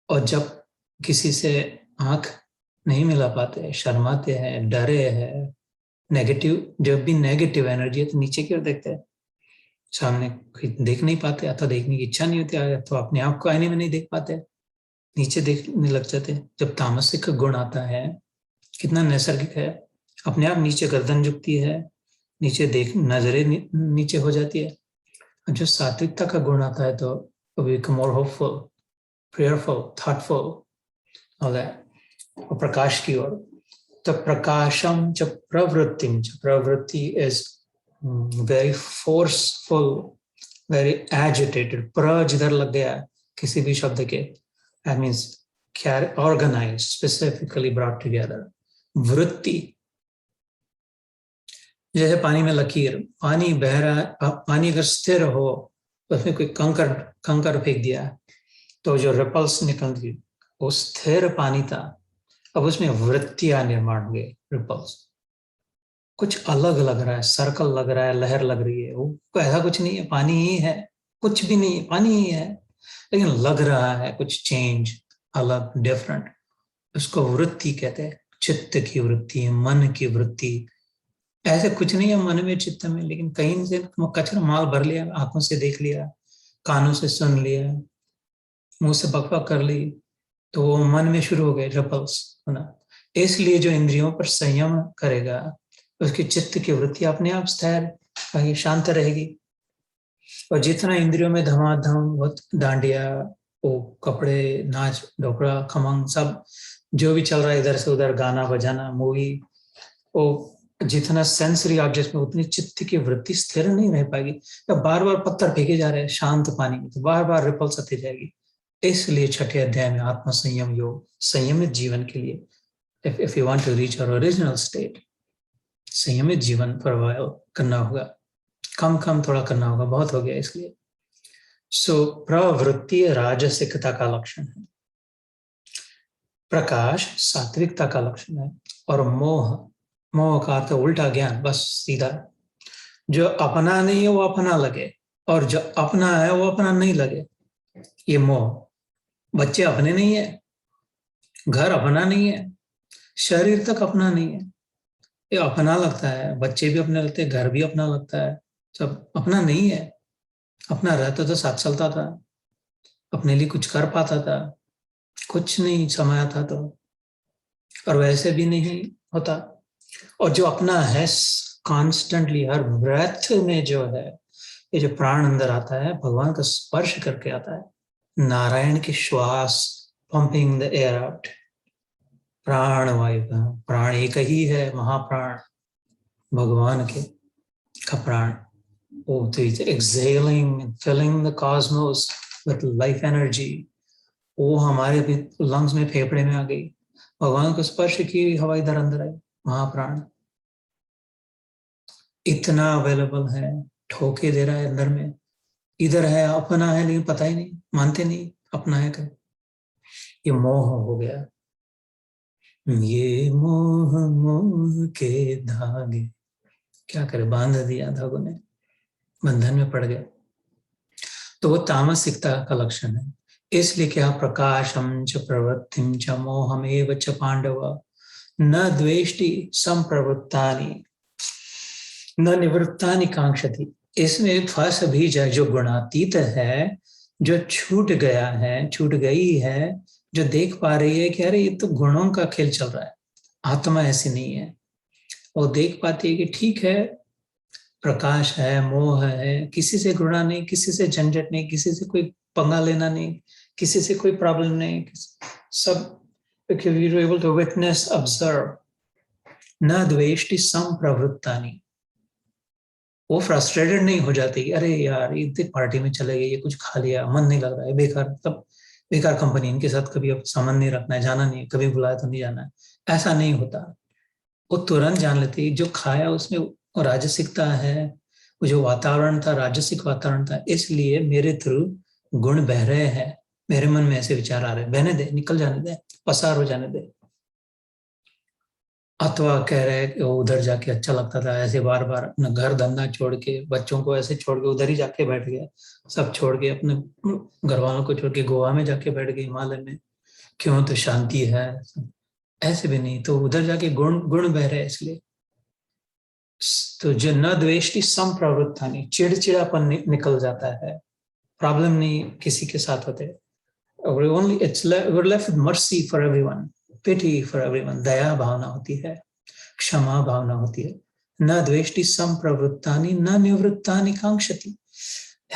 और जब किसी से आंख नहीं मिला पाते, शर्माते हैं, डरे हैं, नेगेटिव, जब भी नेगेटिव एनर्जी है तो नीचे की ओर देखते हैं, सामने देख नहीं पाते, अथवा देखने की इच्छा नहीं होती, तो अपने आप को आईने में नहीं देख पाते, नीचे देखने लग जाते। जब तामसिक गुण आता है, कितना नैसर्गिक है, अपने आप नीचे गर्दन झुकती है, नीचे देख, नजरें नीचे हो जाती है। जो सात्विकता का गुण आता है तो become more hopeful, prayerful, thoughtful, और प्रकाश की ओर। तो प्रकाशम च प्रवृत्तिम च, प्रवृत्ति is very forceful, very agitated. प्र जिधर लग गया किसी भी शब्द के, that means organise, specifically brought together. वृत्ति जैसे पानी में लकीर, पानी बह रहा, पानी अगर स्थिर हो, उसमें कोई कंकर कंकर फेंक दिया तो जो रिपल्स निकलती, वो स्थिर पानी था, अब उसमें वृत्तियां निर्माण हुए, रिपल्स। कुछ अलग लग रहा है, सर्कल लग रहा है, लहर लग रही है, वो ऐसा कुछ नहीं है, पानी ही है, कुछ भी नहीं है, पानी ही है, लेकिन लग रहा है कुछ चेंज, अलग, डिफरेंट। उसको वृत्ति कहते हैं। चित्त की वृत्ति, मन की वृत्ति। ऐसे कुछ नहीं है मन में, चित्त में, लेकिन कहीं से कचरा माल भर लिया, आंखों से देख लिया, कानों से सुन लिया, मुंह से बकबक कर ली, तो वो मन में शुरू हो गए रिपल्स होना। इसलिए जो इंद्रियों पर संयम करेगा, उसकी चित्त की वृत्ति अपने आप स्थिर, शांत रहेगी। और जितना इंद्रियों में धमाधम, बहुत डांडिया, वो कपड़े, नाच, ढोकड़ा, खमंग, सब जो भी चल रहा है इधर से उधर, गाना बजाना, मूवी, वो जितना सेंसरी ऑब्जेक्ट में, उतनी चित्त की वृत्ति स्थिर नहीं रह पाएगी। तो बार बार पत्थर फेंके जा रहे हैं शांत पानी में, तो बार बार रिपल्स आती जाएगी। इसलिए छठे अध्याय में आत्म संयम योग, संयमित जीवन के लिए, if you want to reach our original state, संयमित जीवन प्रवाह करना होगा। कम कम थोड़ा करना होगा, बहुत हो गया इसलिए। सो प्रवृत्ति राजसिकता का लक्षण है, प्रकाश सात्विकता का लक्षण है, और मोह, मोह का अर्थ उल्टा ज्ञान, बस सीधा। जो अपना नहीं है वो अपना लगे, और जो अपना है वो अपना नहीं लगे, ये मोह। बच्चे अपने नहीं है, घर अपना नहीं है, शरीर तक अपना नहीं है, ये अपना लगता है। बच्चे भी अपने लगते हैं, घर भी अपना लगता है, सब अपना नहीं है। अपना रहता तो साथ चलता था, अपने लिए कुछ कर पाता था, कुछ नहीं समाया था तो, और वैसे भी नहीं होता। और जो अपना है कॉन्स्टेंटली, हर ब्रेथ में जो है, ये जो प्राण अंदर आता है, भगवान का स्पर्श करके आता है। नारायण की श्वास, पंपिंग द एयर आउट, प्राण वायु, प्राण एक ही है, महाप्राण भगवान के का प्राण। Oh, the exhaling, filling the cosmos with life energy. वो हमारे भी लंग्स में, फेफड़े में आ गई, भगवान को स्पर्श की, हवा इधर अंदर आई, महाप्राण इतना अवेलेबल है, ठोके दे रहा है अंदर में, इधर है, अपना है, लेकिन पता ही नहीं, मानते नहीं अपना है क्या। ये मोह हो गया, ये मोह मोह के धागे, क्या करे, बांध दिया धागों ने, बंधन में पड़ गया। तो वो तामसिकता का लक्षण है। इसलिए क्या प्रकाशम च प्रवृत्तिम च मोहमेव च पांडव न द्वेष्टि संप्रवृत्तानि न निवृत्तानि कांक्षति। इसमें फर्स्ट बीज है जो गुणातीत है, जो छूट गया है, छूट गई है, जो देख पा रही है कि अरे ये तो गुणों का खेल चल रहा है, आत्मा ऐसी नहीं है। वो देख पाती है कि ठीक है, प्रकाश है, मोह है, किसी से घृणा नहीं, किसी से झंझट नहीं, किसी से कोई पंगा लेना नहीं, किसी से कोई प्रॉब्लम नहीं, सब able to witness, observe, न द्वेष्टि संप्रवृत्तानि। वो फ्रस्ट्रेटेड नहीं हो जाती कि अरे यार इतनी पार्टी में चले गए, ये कुछ खा लिया, मन नहीं लग रहा है, बेकार, तब बेकार कंपनी, इनके साथ कभी अब संबंध नहीं रखना है, जाना नहीं, कभी बुलाया तो नहीं जाना है, ऐसा नहीं होता। वो तुरंत जान लेती जो खाया उसमें वो राजसिकता है, वो जो वातावरण था राजसिक वातावरण था, इसलिए मेरे थ्रू गुण बह रहे हैं, मेरे मन में ऐसे विचार आ रहे हैं, बहने दे, निकल जाने दे, पसार हो जाने दे। अथवा कह रहे कि उधर जाके अच्छा लगता था, ऐसे बार बार अपना घर धंधा छोड़ के, बच्चों को ऐसे छोड़ के उधर ही जाके बैठ गया, सब छोड़ के अपने घर वालों को छोड़ के गोवा में जाके बैठ गए, हिमालय में, क्यों, तो शांति है। ऐसे भी नहीं, तो उधर जाके गुण गुण बह रहे, इसलिए तो जो न द्वेष्टि संप्रवृत्ता नहीं, चिड़चिड़ापन निकल जाता है, प्रॉब्लम नहीं किसी के साथ होते, only we're left with mercy for everyone, pity for everyone, दया भावना होती है, क्षमा भावना होती है। न द्वेष्टि संप्रवृत्तानि न निवृत्तानि कांक्षति।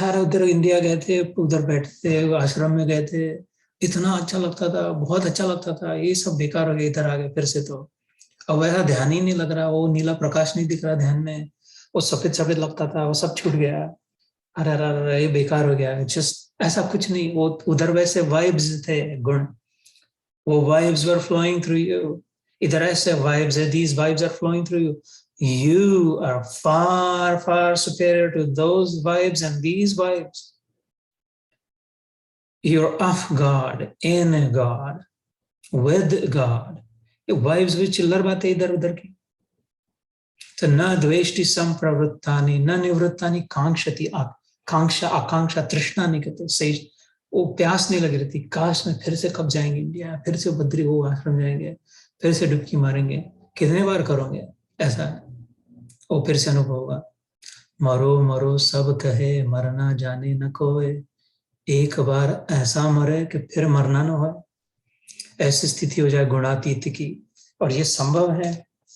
यार उधर इंडिया गए थे, उधर बैठे थे, आश्रम में गए थे, इतना अच्छा लगता था, बहुत अच्छा लगता था, ये सब बेकार हो गया, इधर आ गए फिर से, तो अब वैसा ध्यान ही नहीं लग रहा, वो नीला प्रकाश नहीं दिख रहा ध्यान में, वो सफेद सफेद लगता था, वो सब छूट गया, अरे अरे अरे ये बेकार हो गया, जस्ट ऐसा कुछ नहीं, वो उधर वैसे वाइब्स थे, गुण, वो vibes were flowing through you, इधर ऐसे वाइब्स है, these vibes are flowing through you, you are far far superior to those vibes and these vibes, you're of God, in God, with God, ये vibes भी चिल्लर बातें इधर उधर की। तो न द्वेष्टि संप्रवृत्तानि न निवृत्तानि कांक्षति, कांक्षा आकांक्षा तृष्णा नहीं कहते, सही, वो प्यास नहीं लगी रहती, काश में फिर से कब जाएंगे इंडिया, फिर से बद्री हो आश्रम जाएंगे, फिर से डुबकी मारेंगे, कितने बार करोगे ऐसा, वो फिर से अनुभव होगा। मरो मरो सब कहे मरना जाने न कोई, एक बार ऐसा मरे कि फिर मरना न हो, ऐसी स्थिति हो जाए गुणातीत की, और ये संभव है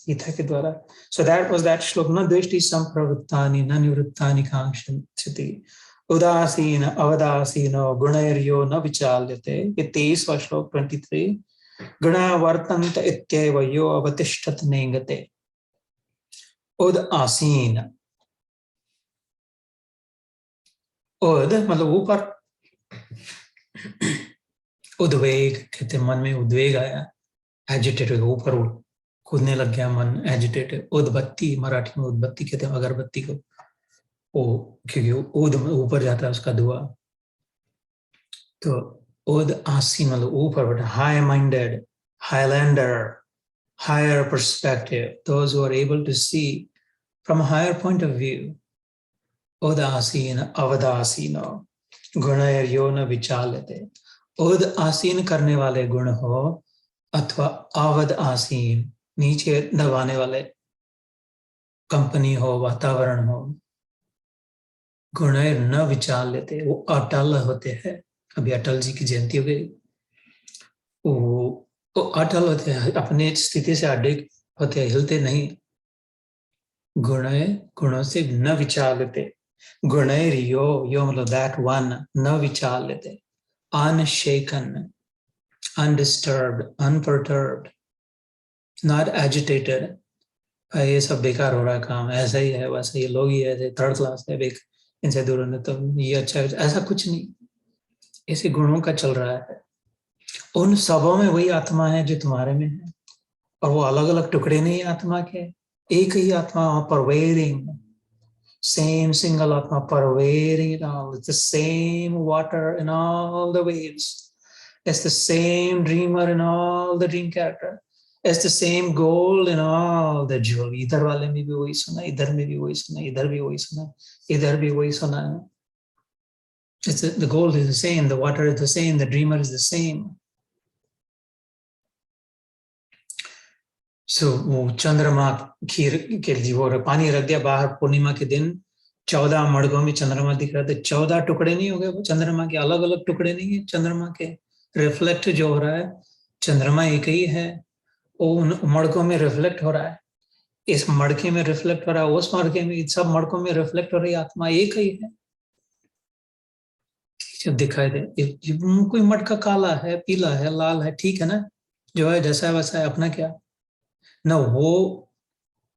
गीता के द्वारा। सो दैट वाज दैट श्लोक, न द्वेष्टि संप्रवृत्तानि न निवृत्तानि कांक्षति, उदासीन अवदासीनो गुणैर्यो न विचाल्यते, ये 23वां श्लोक 23, गुणा वर्तन्त इत्येव यो अवतिष्ठत नेंगते। उदासीन, उद मतलब ऊपर, उद्वेग कहते, मन में उद्वेग आया, एजिटेटेड, ऊपर कूदने लग गया मन, एजिटेटेड। उदबत्ती, मराठी में उदबत्ती कहते हैं अगरबत्ती को, वो क्योंकि उद ऊपर जाता है उसका धुआं, तो उद आसीन मतलब ऊपर, high minded, highlander, higher perspective, those who are able to see from a higher point of view. उदासीन अवदासीनो गुणैर्यो न विचाल्यते, उद आसीन करने वाले गुण हो अथवा अवद आसीन नीचे दबाने वाले कंपनी हो, वातावरण हो, गुणैर न विचाल्यते, वो अटल होते हैं। अभी अटल जी की जयंती हो गई, वो अटल होते हैं, अपने स्थिति से अडिग होते हैं, हिलते नहीं। गुणय, गुणों से न विचाल्यते, गुणैर यो, यो मतलब दैट वन, न विचाल्यते, unshaken, undisturbed, unperturbed, not agitated, ये सब बेकार हो रहा है काम, ऐसा ही है, वैसा ये लोग ही ऐसे थर्ड क्लास है, इनसे दूर रहने, तो ये अच्छा है, ऐसा कुछ नहीं, ऐसे गुणों का चल रहा है। उन सबों में वही आत्मा है जो तुम्हारे में है, और वो अलग अलग टुकड़े नहीं आत्मा के, एक ही आत्मा परवेरिंग, same single atma pervading it all. It's the same water in all the waves. It's the same dreamer in all the dream character. It's the same gold in all the jewelry. इधर वाले में भी वही सुना, इधर में भी वही सुना, इधर भी वही सुना, इधर भी वही सुना है। The gold is the same, the water is the same, the dreamer is the same. So वो चंद्रमा खीर के लिए वो पानी रख दिया बाहर, पूर्णिमा के दिन 14 मड़कों में चंद्रमा दिख रहा था। 14 टुकड़े नहीं हो गए वो चंद्रमा के, अलग अलग टुकड़े नहीं है चंद्रमा के। रिफ्लेक्ट जो हो रहा है चंद्रमा एक ही है, वो उन मड़कों में रिफ्लेक्ट हो रहा है, इस मड़के में रिफ्लेक्ट हो रहा है, उस मड़के में, सब मड़कों में रिफ्लेक्ट हो रही आत्मा एक ही है। जब दिखाई दे कोई मटका काला है, पीला है, लाल है, ठीक है ना, जो है जैसा है वैसा है, अपना क्या ना वो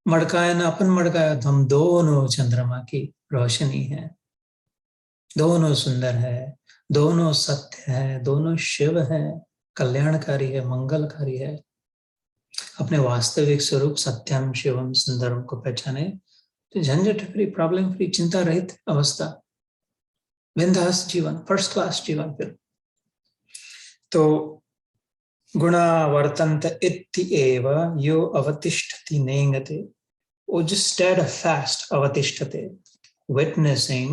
मड़का है ना अपन मड़का है, तो हम दोनों चंद्रमा की रोशनी है, दोनों सुंदर है, दोनों सत्य है, दोनों शिव है, कल्याणकारी है, मंगलकारी है। अपने वास्तविक स्वरूप सत्यम शिवम सुंदरम को पहचाने तो झंझट फ्री, प्रॉब्लम फ्री, चिंता रहित अवस्था, बिंदास जीवन, फर्स्ट क्लास जीवन। फिर तो गुणा वर्तन्त इत्येव यो अवतिष्ठति नेंगते, वो जो steadfast अवतिष्ठते, witnessing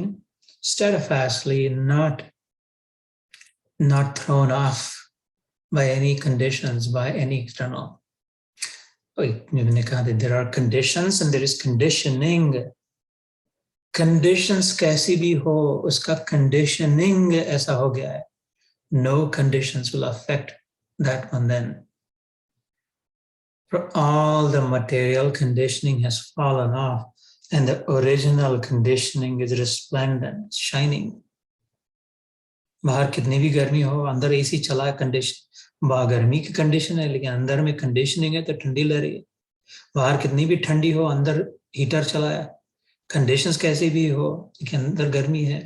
steadfastly, not thrown off by any conditions, by any external. मैंने कहा there are conditions and there is conditioning. Conditions कैसी भी हो, उसका conditioning ऐसा हो गया है, no conditions will affect that one then. For all the material conditioning has fallen off and the original conditioning is resplendent, shining. बाहर कितनी भी गर्मी हो, अंदर एसी चला है, कंडीशन बाहर गर्मी की कंडीशन है, लेकिन अंदर में कंडीशनिंग है तो ठंडी लग रही है। बाहर कितनी भी ठंडी हो, अंदर हीटर चला है, कंडीशंस कैसी भी हो, लेकिन अंदर गर्मी है।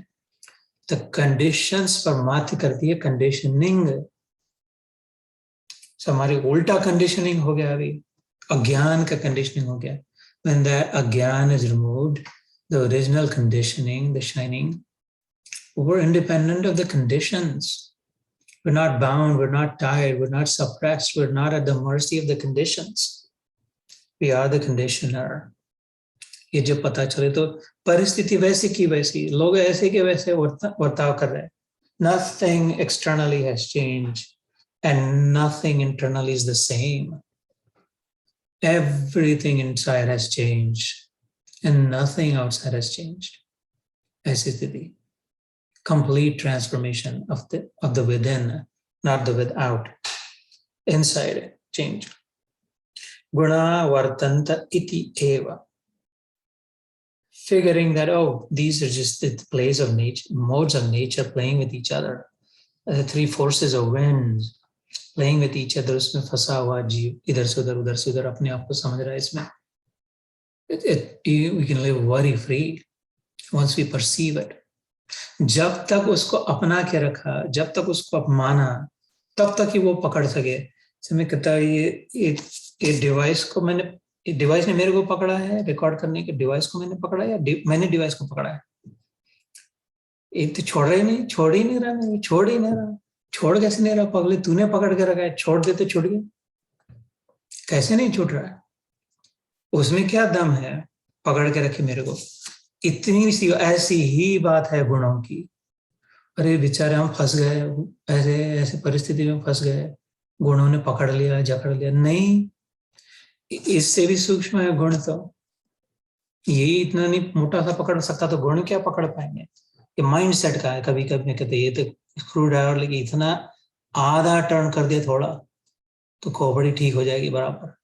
तो कंडीशंस पर मात करती है कंडीशनिंग। हमारी उल्टा कंडीशनिंग हो गया, अभी अज्ञान का कंडीशनिंग हो गया। When that अज्ञान is removed, the original conditioning, the shining, we're independent of the conditions. We're not bound, we're not tied, we're not suppressed, we're not at the mercy of the conditions. We are the conditioner. ये जब पता चले तो परिस्थिति वैसी की वैसी, लोग ऐसे के वैसे वर्ताव कर रहे हैं। Nothing externally has changed and nothing internally is the same. Everything inside has changed and nothing outside has changed. ऐसी स्थिति, complete transformation of the within, not the without. Inside change. Guna vartanta iti eva. Figuring that, oh, these are just the plays of nature, modes of nature playing with each other. The three forces of winds playing with each other. उसमें फंसा हुआ जीव इधर से उधर अपने आप को समझ रहा है इसमें. We can live worry free once we perceive it. जब तक उसको अपना के रखा, जब तक उसको अपमाना, तब तक ही वो पकड़ सके। मैं कहता ये डिवाइस को डिवाइस ने मेरे को पकड़ा है, रिकॉर्ड करने के डिवाइस को मैंने पकड़ा या मैंने डिवाइस को पकड़ा है? ये तो छोड़ ही नहीं रहा, मैं छोड़ ही नहीं रहा। छोड़ कैसे नहीं रहा? पगले तूने पकड़ के रखा है, छोड़ दे तो छूट गया। कैसे नहीं छूट रहा है? उसमें क्या दम है पकड़ के रखे मेरे को? इतनी सी ऐसी ही बात है गुणों की। अरे बेचारे हम फंस गए, ऐसे परिस्थिति में फंस गए, गुणों ने पकड़ लिया, जकड़ लिया। नहीं, इससे भी सूक्ष्म है गुण। तो यही इतना नहीं मोटा सा पकड़ सकता तो गुण क्या पकड़ पाएंगे? ये माइंड सेट का है। कभी कभी कहते ये तो स्क्रू ड्राइवर लेके इतना आधा टर्न कर दिया थोड़ा तो खोपड़ी ठीक हो जाएगी बराबर।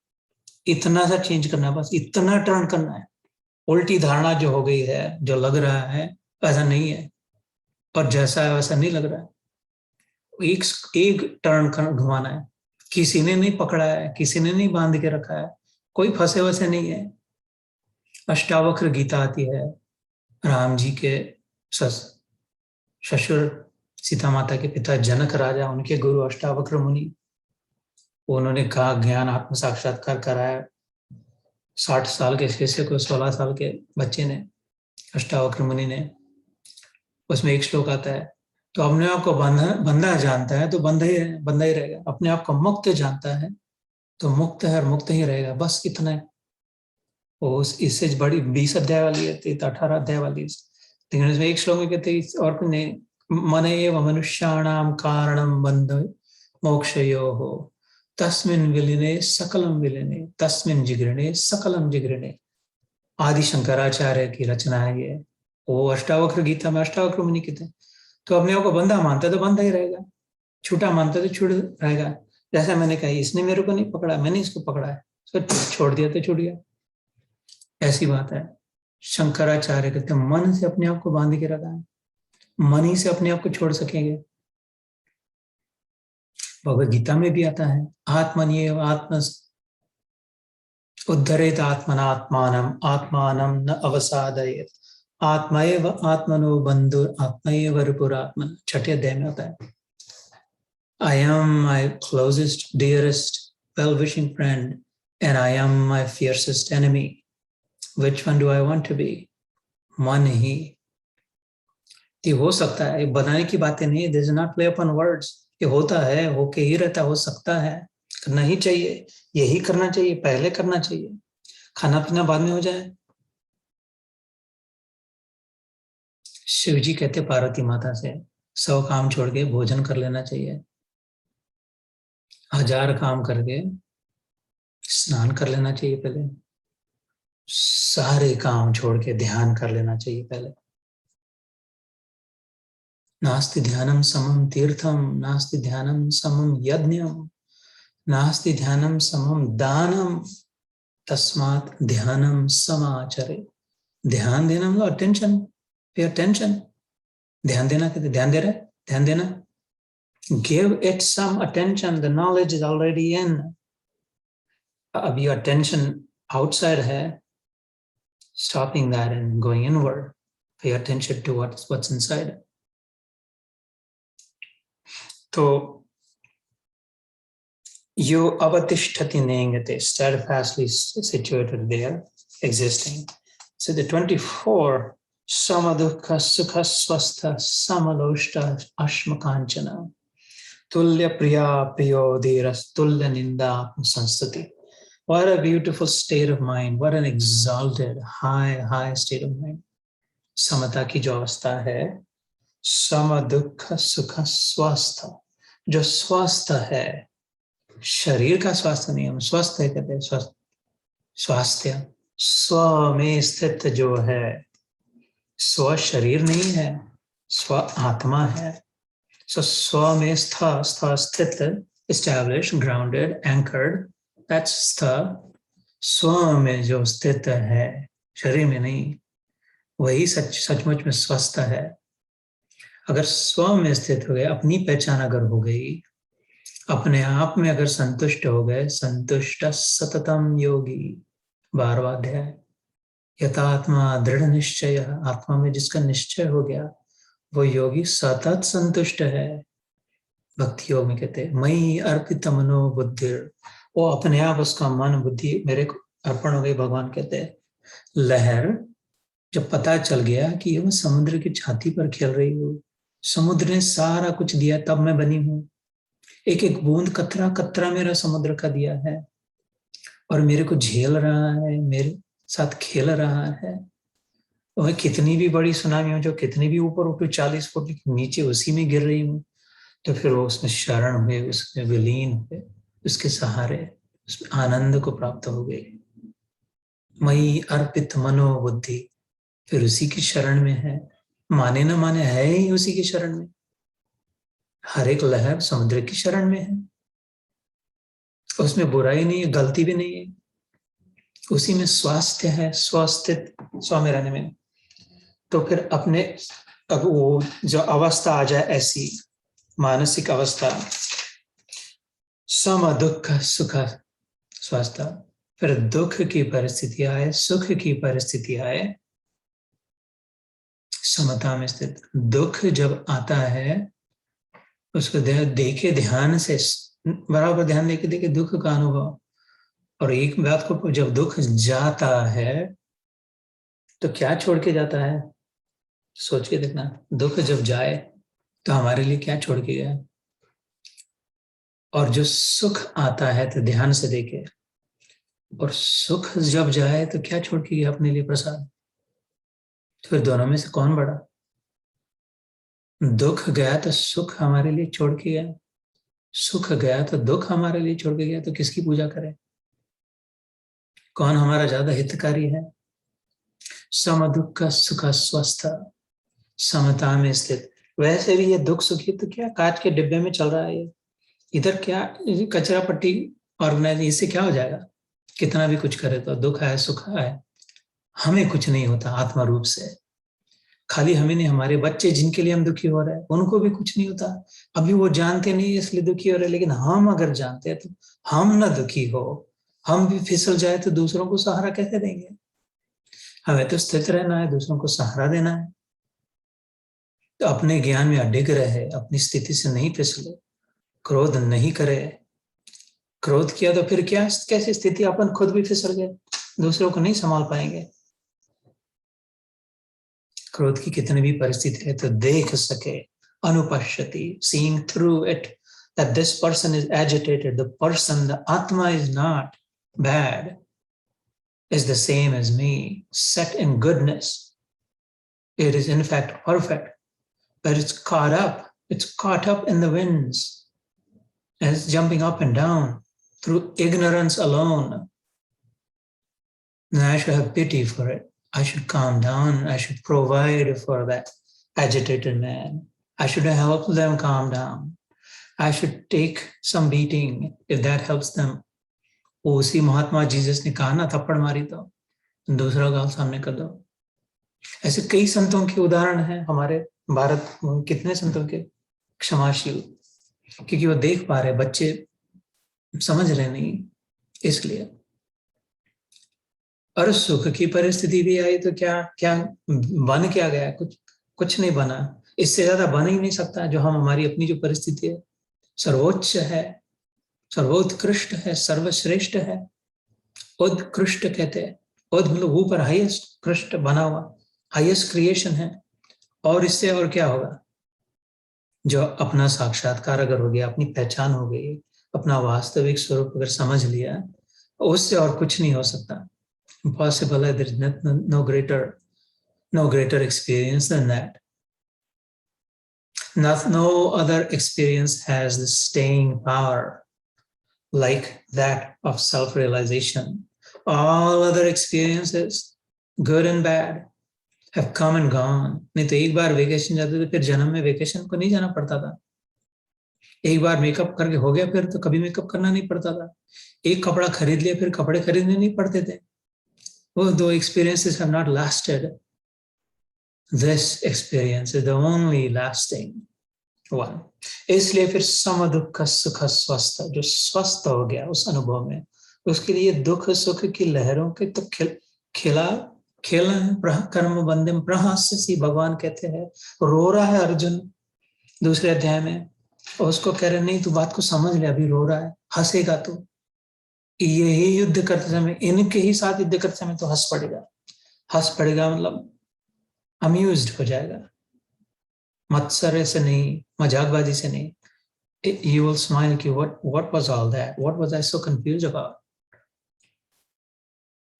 इतना सा चेंज करना है, बस इतना टर्न करना है। उल्टी धारणा जो हो गई है, जो लग रहा है वैसा नहीं है और जैसा है वैसा नहीं लग रहा है। एक टर्न घुमाना है। किसी ने नहीं पकड़ा है, किसी ने नहीं बांध के रखा है, कोई फंसे वैसे नहीं है। अष्टावक्र गीता आती है, राम जी के ससुर सीता माता के पिता जनक राजा, उनके गुरु अष्टावक्र मुनि, उन्होंने कहा ज्ञान आत्म साक्षात्कार कराया 60 साल के शिष्य को 16 साल के बच्चे ने, अष्टावक्र मुनि ने। उसमें एक श्लोक आता है, तो अपने आप को बंधा जानता है तो बंधा ही रहेगा, अपने आप को मुक्त जानता है तो मुक्त है और मुक्त ही रहेगा, बस इतना है। वो इससे बड़ी 20 अध्याय वाली है, 18 अध्याय वाली, लेकिन उसमें एक श्लोक में कहते और कुछ नहीं, मन एव मनुष्याणां कारणं बंध मोक्षयोः तस्मिन् विलीने सकलम विलीने तस्मिन् जिगृणे सकलम जिगृणे। आदि शंकराचार्य की रचना है ये। वो अष्टावक्र गीता में अष्टावक्र मुनि की थे। तो अपने आप को बंधा मानता तो बंधा ही रहेगा, छूटा मानता तो छूट रहेगा। जैसा मैंने कहा, इसने मेरे को नहीं पकड़ा, मैंने इसको पकड़ा है, तो छोड़ दिया तो छूट गया। ऐसी बात है। शंकराचार्य कहते हैं मन से अपने आप को बांध के रखा है, मन ही से अपने आप को छोड़ सकेंगे। भगवद गीता में भी आता है, आत्मनिएव आत्म उद्धरेत आत्मनात्मानम आत्मानम न अवसादयेत आत्मैव आत्मनो बंधुर आत्मैव रिपुरात्मन। छठे अध्याय में आता है, I am my closest, dearest, well-wishing friend, and I am my fiercest enemy. Which one do I want to be? मन ही। ये हो सकता है, बनाने की बातें नहीं, this is not play upon words. ये होता है, होके ही रहता, हो सकता है, करना ही चाहिए, यही करना चाहिए, पहले करना चाहिए, खाना पीना बाद में हो जाए। शिव जी कहते पार्वती माता से, 100 काम छोड़ के भोजन कर लेना चाहिए, 1000 काम करके स्नान कर लेना चाहिए पहले, सारे काम छोड़ के ध्यान कर लेना चाहिए पहले। नास्ति ध्यानम समम तीर्थम नास्ति ध्यानम समम यज्ञम नास्ति ध्यानम समम दानम तस्मात् ध्यानम समाचरे। ध्यान देना मतलब अटेंशन, पे अटेंशन। ध्यान देना कहते ध्यान दे रहे, ध्यान देना, give it some attention, the knowledge is already in. अभी अटेंशन आउटसाइड है, stopping that and going inward, pay attention to what's inside. तो यो avatiष्ठति नेंगते, steadfastly situated there, existing. So the 24 samadukha sukha swastha samaloshta ashmakanchana tulya priya priyoderas tulya ninda sanstati. What a beautiful state of mind, what an exalted high state of mind. समता की जो अवस्था है, सम दुख सुख स्वस्थ, जो स्वस्थ है, शरीर का स्वास्थ्य नहीं, हम स्वस्थ है कहते हैं, स्वस्थ स्वास्थ्य, स्व में स्थित जो है, स्व शरीर नहीं है, स्व आत्मा है। सो स्व में स्थित, established, grounded, anchored, that's स्थ। स्व में जो स्थित है, शरीर में नहीं, वही सचमुच में स्वस्थ है। अगर स्व में स्थित हो गए, अपनी पहचान अगर हो गई, अपने आप में अगर संतुष्ट हो गए, संतुष्ट सततम योगी, 12वां अध्याय, यथात्मा दृढ़ निश्चय, आत्मा में जिसका निश्चय हो गया वो योगी सतत संतुष्ट है। भक्ति योग में कहते हैं मई अर्पित मनो बुद्धि, वो अपने आप उसका मन बुद्धि मेरे को अर्पण हो गई। भगवान कहते हैं लहर जब पता चल गया कि वो समुद्र की छाती पर खेल रही हो, समुद्र ने सारा कुछ दिया तब मैं बनी हूं, एक एक बूंद कतरा कतरा मेरा समुद्र का दिया है और मेरे को झेल रहा है, मेरे साथ खेल रहा है। और कितनी भी बड़ी सुनामी हो, जो कितनी भी ऊपर उठू 40 फुट नीचे उसी में गिर रही हूँ, तो फिर वो उसमें शरण हुए, उसमें विलीन हुए, उसके सहारे उसमें आनंद को प्राप्त हो गई। मई अर्पित मनो बुद्धि, फिर उसी की शरण में है, माने न माने है ही उसी की शरण में। हर एक लहर समुद्र की शरण में है, उसमें बुराई नहीं है, गलती भी नहीं है, उसी में स्वास्थ्य है, स्वस्थित स्व में रहने में। तो फिर अपने अब वो जो अवस्था आ जाए, ऐसी मानसिक अवस्था, सम दुख सुख स्वास्थ्य, फिर दुख की परिस्थिति आए, सुख की परिस्थिति आए, समता में स्थित। दुख जब आता है उसको देखे ध्यान से, बराबर ध्यान देके देखे दुख का अनुभव। और एक बात को, जब दुख जाता है तो क्या छोड़ के जाता है, सोच के देखना। दुख जब जाए तो हमारे लिए क्या छोड़ के गया, और जो सुख आता है तो ध्यान से देखे, और सुख जब जाए तो क्या छोड़ के गया अपने लिए प्रसाद। तो फिर दोनों में से कौन बड़ा? दुख गया तो सुख हमारे लिए छोड़ के गया, सुख गया तो दुख हमारे लिए छोड़ के गया, तो किसकी पूजा करें? कौन हमारा ज्यादा हितकारी है? सम दुख सुख स्वस्थ, समता में स्थित। वैसे भी ये दुख सुखी तो क्या कांच के डिब्बे में चल रहा है ये, इधर क्या ये कचरा पट्टी ऑर्गेनाइज, इससे क्या हो जाएगा? कितना भी कुछ करे तो दुख है सुख है, हमें कुछ नहीं होता आत्मा रूप से। खाली हमें नहीं, हमारे बच्चे जिनके लिए हम दुखी हो रहे हैं उनको भी कुछ नहीं होता। अभी वो जानते नहीं इसलिए दुखी हो रहे, लेकिन हम अगर जानते हैं तो हम ना दुखी हो, हम भी फिसल जाए तो दूसरों को सहारा कैसे देंगे? हमें तो स्थित रहना है, दूसरों को सहारा देना है। तो अपने ज्ञान में अडिग रहे, अपनी स्थिति से नहीं फिसले, क्रोध नहीं करे। क्रोध किया तो फिर क्या, कैसी स्थिति, अपन खुद भी फिसल गए, दूसरों को नहीं संभाल पाएंगे। क्रोध की कितनी भी परिस्थिति है तो देख सके, अनुपश्यति, seeing through it, that this person is agitated, the person, the atma is not bad, is the same as me, set in goodness. It is in fact perfect, but it's caught up in the winds, and it's jumping up and down through ignorance alone. Then I should have pity for it. I should calm down. I should provide for that agitated man. I should help them calm down. I should take some beating if that helps them. उसी महात्मा Jesus ने कहा ना, थप्पड़ मारी तो दूसरा गाल सामने कर दो। ऐसे कई संतों के उदाहरण हैं हमारे भारत में, कितने संतों के क्षमाशील, क्योंकि वो देख पा रहे, बच्चे समझ रहे नहीं, इसलिए। और सुख की परिस्थिति भी आई तो क्या क्या बन क्या गया? कुछ नहीं बना। इससे ज्यादा बन ही नहीं सकता जो हम, हमारी अपनी जो परिस्थिति है सर्वोच्च है, सर्वोत्कृष्ट है, सर्वश्रेष्ठ है। उत्कृष्ट कहते हैं, उद मतलब ऊपर, हाईएस्ट, कृष्ट बना हुआ, हाईएस्ट क्रिएशन है। और इससे और क्या होगा? जो अपना साक्षात्कार अगर हो गया, अपनी पहचान हो गई, अपना वास्तविक स्वरूप अगर समझ लिया, उससे और कुछ नहीं हो सकता। Impossible, there is no greater experience than that. No other experience has the staying power like that of self-realization. All other experiences, good and bad, have come and gone. नहीं तो एक बार वेकेशन जाते थे, फिर जन्म में वेकेशन को नहीं जाना पड़ता था। एक बार मेकअप करके हो गया, फिर तो कभी मेकअप करना नहीं पड़ता था। एक कपड़ा खरीद लिया, फिर कपड़े खरीदने नहीं पड़ते थे। वो दो experiences have not lasted. This experience is the only lasting one. इसलिए फिर सम दुख सुख स्वस्थ, जो स्वस्थ हो गया उस अनुभव में, उसके लिए दुख सुख की लहरों के तो खिला कर्म बंधम प्रहास्यसि, भगवान कहते हैं। रो रहा है अर्जुन दूसरे अध्याय में, और उसको कह रहे नहीं, तू बात को समझ ले, अभी रो रहा है, हंसेगा तू, यही युद्ध करते समय, इनके ही साथ युद्ध करते समय तो हंस पड़ेगा मतलब अम्यूज्ड हो जाएगा, मत्सर्य से नहीं, मजाकबाजी से नहीं। You will smile कि what was all that? What was I so confused about?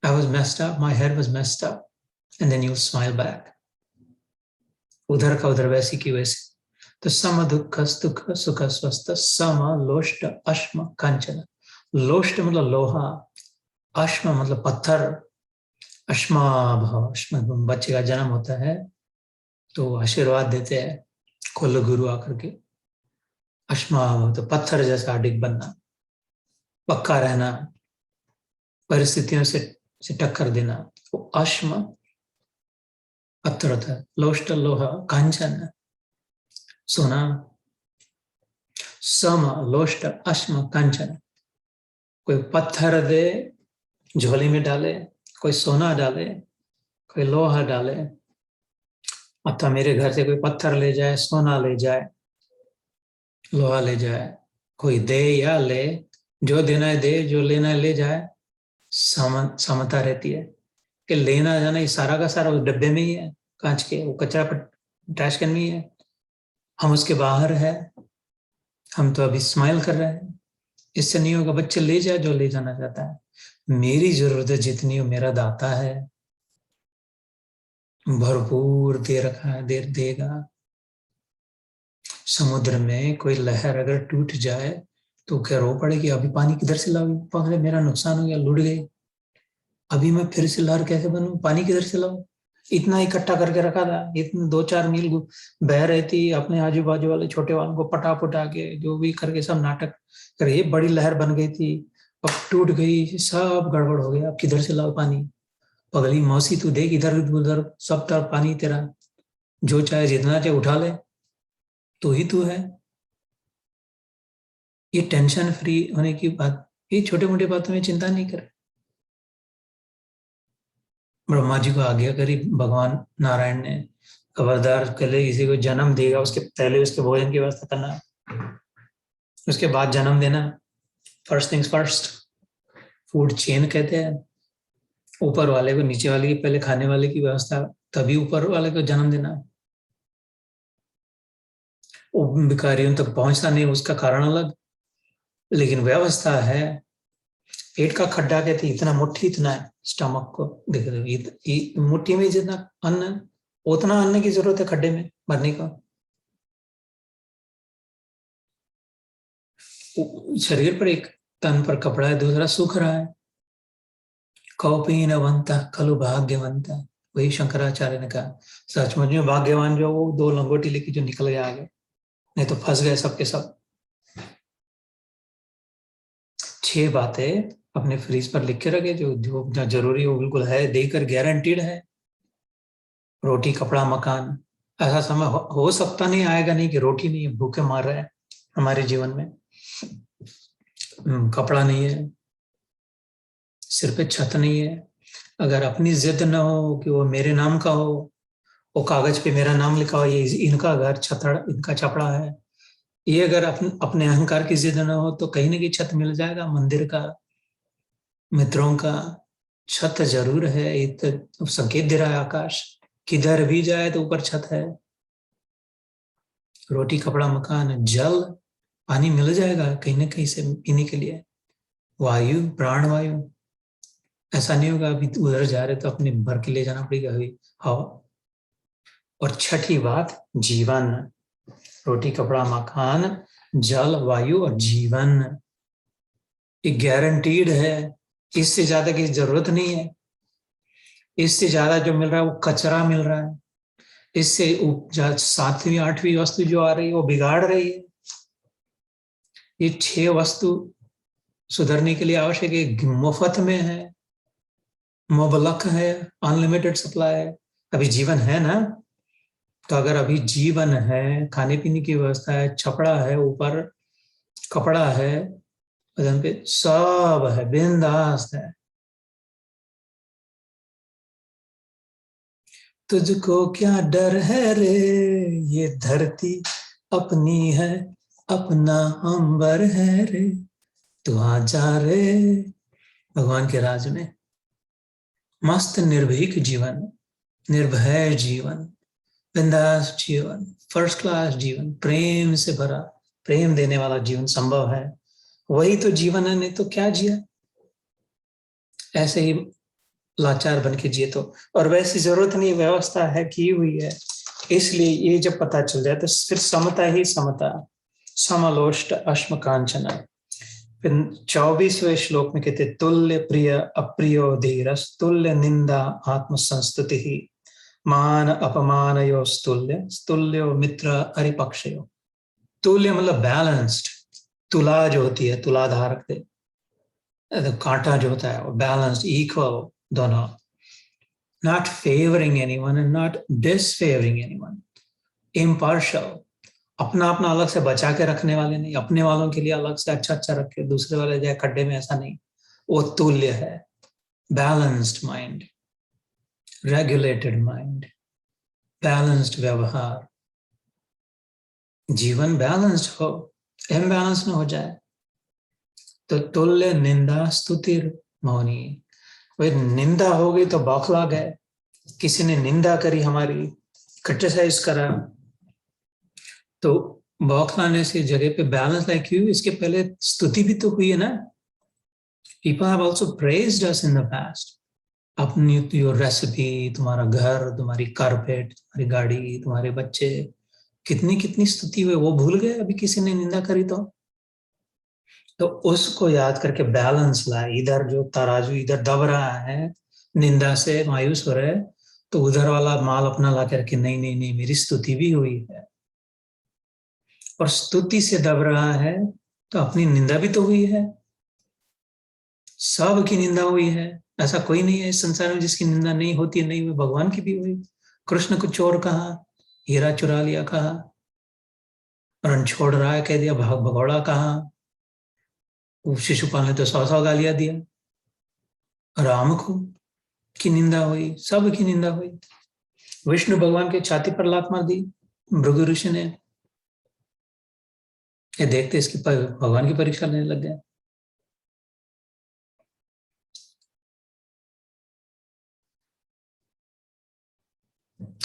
I was messed up, my head was messed up, and then you'll smile back. उधर का उधर, वैसी की वैसी। तो सम दुख सुख स्वस्थ, सम लोष्ट अश्म कंचन। लोष्ट मतलब लोहा, अश्म मतलब पत्थर, अश्माभ, बच्चे का जन्म होता है तो आशीर्वाद देते हैं कुल गुरु आकर के। अश्माभ तो पत्थर जैसा अडिग बनना, पक्का रहना, परिस्थितियों से टक्कर देना, वो अश्म पत्थर होता है। लोष्ट लोहा, कांचन सोना। सम लोष्ट अश्म कांचन, कोई पत्थर दे झोली में डाले, कोई सोना डाले, कोई लोहा डाले, अथवा मेरे घर से कोई पत्थर ले जाए, सोना ले जाए, लोहा ले जाए, कोई दे या ले, जो देना है दे, जो लेना है ले जाए, समता रहती है। कि लेना जाना ये सारा का सारा उस डब्बे में ही है, कांच के, वो कचरा ट्रैश कैन में ही है, हम उसके बाहर है। हम तो अभी स्माइल कर रहे हैं, इससे नहीं होगा। बच्चे ले जाए जो ले जाना चाहता है, मेरी जरूरत है जितनी हो मेरा दाता है, भरपूर दे रखा है, देर देगा। समुद्र में कोई लहर अगर टूट जाए तो क्या रो पड़ेगी, अभी पानी किधर से लाऊं, पकड़े मेरा नुकसान हो गया, लुट गई, अभी मैं फिर से लहर कैसे बनूं, पानी किधर से लाऊं। इतना इकट्ठा करके रखा था, इतने 2-4 मील बह रही थी, अपने आजू बाजू वाले छोटे वालों को पटा पुटा के जो भी करके सब नाटक करे, बड़ी लहर बन गई थी, अब टूट गई, सब गड़बड़ हो गया, अब किधर से लाओ पानी। पगली मौसी तू देख, इधर उधर सब तरफ पानी तेरा, जो चाहे जितना चाहे उठा ले, तू ही तू है। ये टेंशन फ्री होने की बात, ये छोटे मोटे बातों में चिंता नहीं करे। ब्रह्मा जी को आज्ञा करी भगवान नारायण ने, खबरदार कले किसी को जन्म देगा उसके पहले उसके भोजन की व्यवस्था करना, उसके बाद जन्म देना। First things first, food chain कहते हैं, ऊपर वाले को नीचे वाले की पहले खाने वाले की व्यवस्था, तभी ऊपर वाले को जन्म देना। भिखारियों तक पहुंचता नहीं उसका कारण अलग, लेकिन व्यवस्था है। पेट का खड्डा कहते इतना मुट्ठी, इतना है स्टमक को देख रहे, मुट्ठी में जितना अन्न, उतना अन्न की जरूरत है खड्डे में भरने का। शरीर पर एक तन पर कपड़ा है, दूसरा सूख रहा है। कौपीनवंता खलु भाग्यवंता, वही शंकराचार्य ने कहा, सचमुच में भाग्यवान जो वो 2 लंगोटी लेके जो निकल गए आगे, नहीं तो फंस गए सबके सब। 6 बातें अपने फ्रीज पर लिख के रखे, जो जो जरूरी है वो बिल्कुल है, देकर गारंटीड है। रोटी कपड़ा मकान, ऐसा समय हो सकता नहीं, आएगा नहीं कि रोटी नहीं है, भूखे मार रहे हैं हमारे जीवन में। कपड़ा नहीं है, सिर पे छत नहीं है, अगर अपनी जिद न हो कि वो मेरे नाम का हो, वो कागज पे मेरा नाम लिखा हो, ये इनका घर छतड़ इनका छपड़ा है, ये अगर अपने अहंकार की जिद न हो तो कहीं ना कहीं छत मिल जाएगा, मंदिर का, मित्रों का। छत जरूर है, एक तो संकेत दे रहा है आकाश, किधर भी जाए तो ऊपर छत है। रोटी कपड़ा मकान, जल पानी मिल जाएगा कहीं ना कहीं से पीने के लिए, वायु प्राण वायु, ऐसा नहीं होगा अभी उधर जा रहे तो अपने भर के ले जाना पड़ेगा अभी हवा। और छठी बात जीवन, रोटी कपड़ा मकान जल वायु और जीवन, ये गारंटीड है, इससे ज्यादा की जरूरत नहीं है। इससे ज्यादा जो मिल रहा है वो कचरा मिल रहा है, इससे 7वीं 8वीं वस्तु जो आ रही है वो बिगाड़ रही है। ये 6 वस्तु सुधरने के लिए आवश्यक है, मुफ्त में है, मुबलक है, अनलिमिटेड सप्लाई है। अभी जीवन है ना, तो अगर अभी जीवन है, खाने पीने की व्यवस्था है, छपड़ा है, ऊपर कपड़ा है, बदन पे सब है, बिंदास है। तुझको क्या डर है रे, ये धरती अपनी है, अपना अंबर है रे, तू आ जा रे भगवान के राज में। मस्त निर्भीक जीवन, निर्भय जीवन, बिंदास जीवन, फर्स्ट क्लास जीवन, प्रेम से भरा, प्रेम देने वाला जीवन संभव है, वही तो जीवन है, नहीं तो क्या जिया। ऐसे ही लाचार बन के जिए तो, और वैसी जरूरत नहीं, व्यवस्था है की हुई है। इसलिए ये जब पता चल जाए तो फिर समता ही समता, समलोष्ट अश्म कांचना। फिर 24वें श्लोक में कहते तुल्य प्रिय अप्रियो धीरस, तुल्य निंदा आत्म संस्तुति ही, मान अपमानयो स्तुल्य, स्तुल्यो मित्र अरिपक्षयो। तुल्य मतलब बैलेंस्ड, तुला जो होती है तुलाधारक थे, कांटा जो होता है वो बैलेंस्ड इक्वल दोनों, not favoring anyone and not disfavoring anyone, impartial, अपना अपना अलग से बचा के रखने वाले नहीं, अपने वालों के लिए अलग से अच्छा अच्छा रखे, दूसरे वाले जाए खड्डे में, ऐसा नहीं। वो तुल्य है, balanced mind, regulated mind, balanced व्यवहार, जीवन बैलेंस्ड हो, इम्बैलेंस ना हो जाए। तो तुल्य निंदा स्तुतिर मौनी, वही निंदा हो गई तो बौखला गए, किसी ने निंदा करी हमारी, क्रिटिसाइज करा, तो बौखलाने से जगह पे बैलेंस लाइक यू, इसके पहले स्तुति भी तो हुई है ना। People have also praised us in the past, अपनी योर रेसिपी, तुम्हारा घर, तुम्हारी कारपेट, तुम्हारी गाड़ी, तुम्हारे बच्चे, कितनी कितनी स्तुति हुई, वो भूल गए अभी किसी ने निंदा करी तो उसको याद करके बैलेंस लाए। इधर जो तराजू इधर दब रहा है, निंदा से मायूस हो रहा है, तो उधर वाला माल अपना ला करके नहीं नहीं नहीं, मेरी स्तुति भी हुई है। और स्तुति से दब रहा है तो अपनी निंदा भी तो हुई है। सब की निंदा हुई है, ऐसा कोई नहीं है इस संसार में जिसकी निंदा नहीं होती है, नहीं हुई, भगवान की भी हुई। कृष्ण को चोर कहा, हीरा चुरा लिया कहा, रण छोड़ रहा है कह दिया, भगौड़ा कहा, शिशुपाल ने तो 100 गालियां दिया, राम को की निंदा हुई, सब की निंदा हुई। विष्णु भगवान के छाती पर लात मार दी भृगु ऋषि ने। ये देखते इसकी भगवान की परीक्षा लेने लग गए।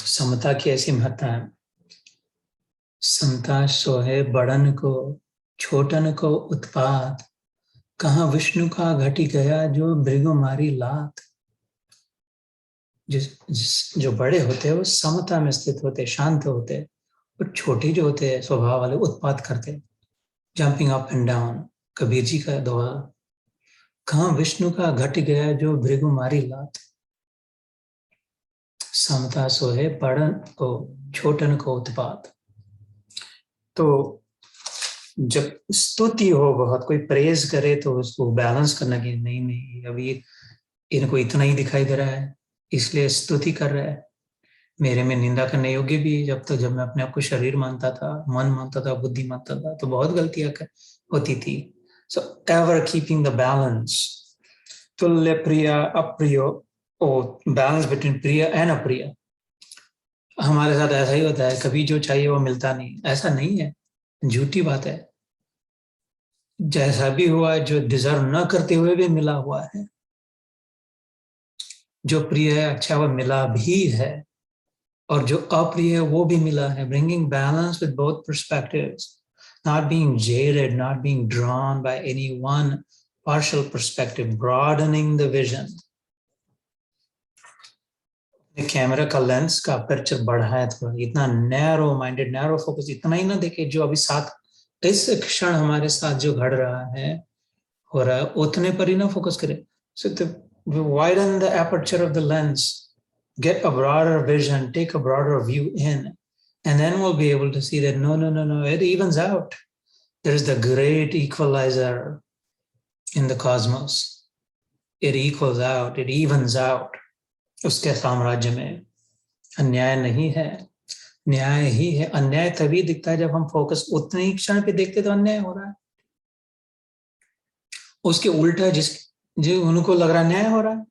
समता की ऐसी महत्ता है। समता सोहे बड़न को, छोटन को उत्पात, कहाँ विष्णु का घटी गया जो भृगु मारी लात। जो बड़े होते हैं वो समता में स्थित होते, शांत होते, और छोटे जो होते हैं स्वभाव वाले उत्पात करते, jumping up and down. Kabir ji का दोहा, कहाँ विष्णु का घट गया जो भृगु मारी लात। समता सोहे बड़न को, छोटन को उत्पात। तो जब स्तुति हो, बहुत कोई प्रेज करे तो उसको बैलेंस करना कि नहीं नहीं अभी इनको इतना ही दिखाई दे रहा है इसलिए स्तुति कर रहा है। मेरे में निंदा करने योग्य भी, जब मैं अपने आप को शरीर मानता था, मन मानता था, बुद्धि मानता था, तो बहुत गलतियां होती थी। So ever keeping the balance, तुल्य प्रिय अप्रिय, ओ बैलेंस बिटवीन प्रिय एंड अप्रिय। हमारे साथ ऐसा ही होता है, कभी जो चाहिए वो मिलता नहीं, ऐसा नहीं है, झूठी बात है। जैसा भी हुआ है, जो डिजर्व न करते हुए भी मिला हुआ है, जो प्रिय है अच्छा वो मिला भी है, और जो अप्रिय है वो भी मिला है। Bringing balance with both perspectives, not being jaded, not being drawn by any one partial perspective, broadening the vision. Camera का लेंस का अपर्चर बढ़ा है थोड़ा, इतना नैरो माइंडेड, नैरो फोकस, इतना ही ना देखे जो अभी साथ इस क्षण हमारे साथ जो घड़ रहा है, हो रहा है, उतने पर ही ना फोकस करे। So to widen the aperture of the lens, get a broader vision, take a broader view in, and then we'll be able to see that no, it evens out. There is the great equalizer in the cosmos. It equals out, it evens out. उसके साम्राज्य में अन्याय नहीं है, न्याय ही है। अन्याय तभी दिखता है जब हम फोकस उतने ही क्षण पे देखते तो अन्याय हो रहा है, उसके उल्टा जो उनको लग रहा न्याय हो रहा है,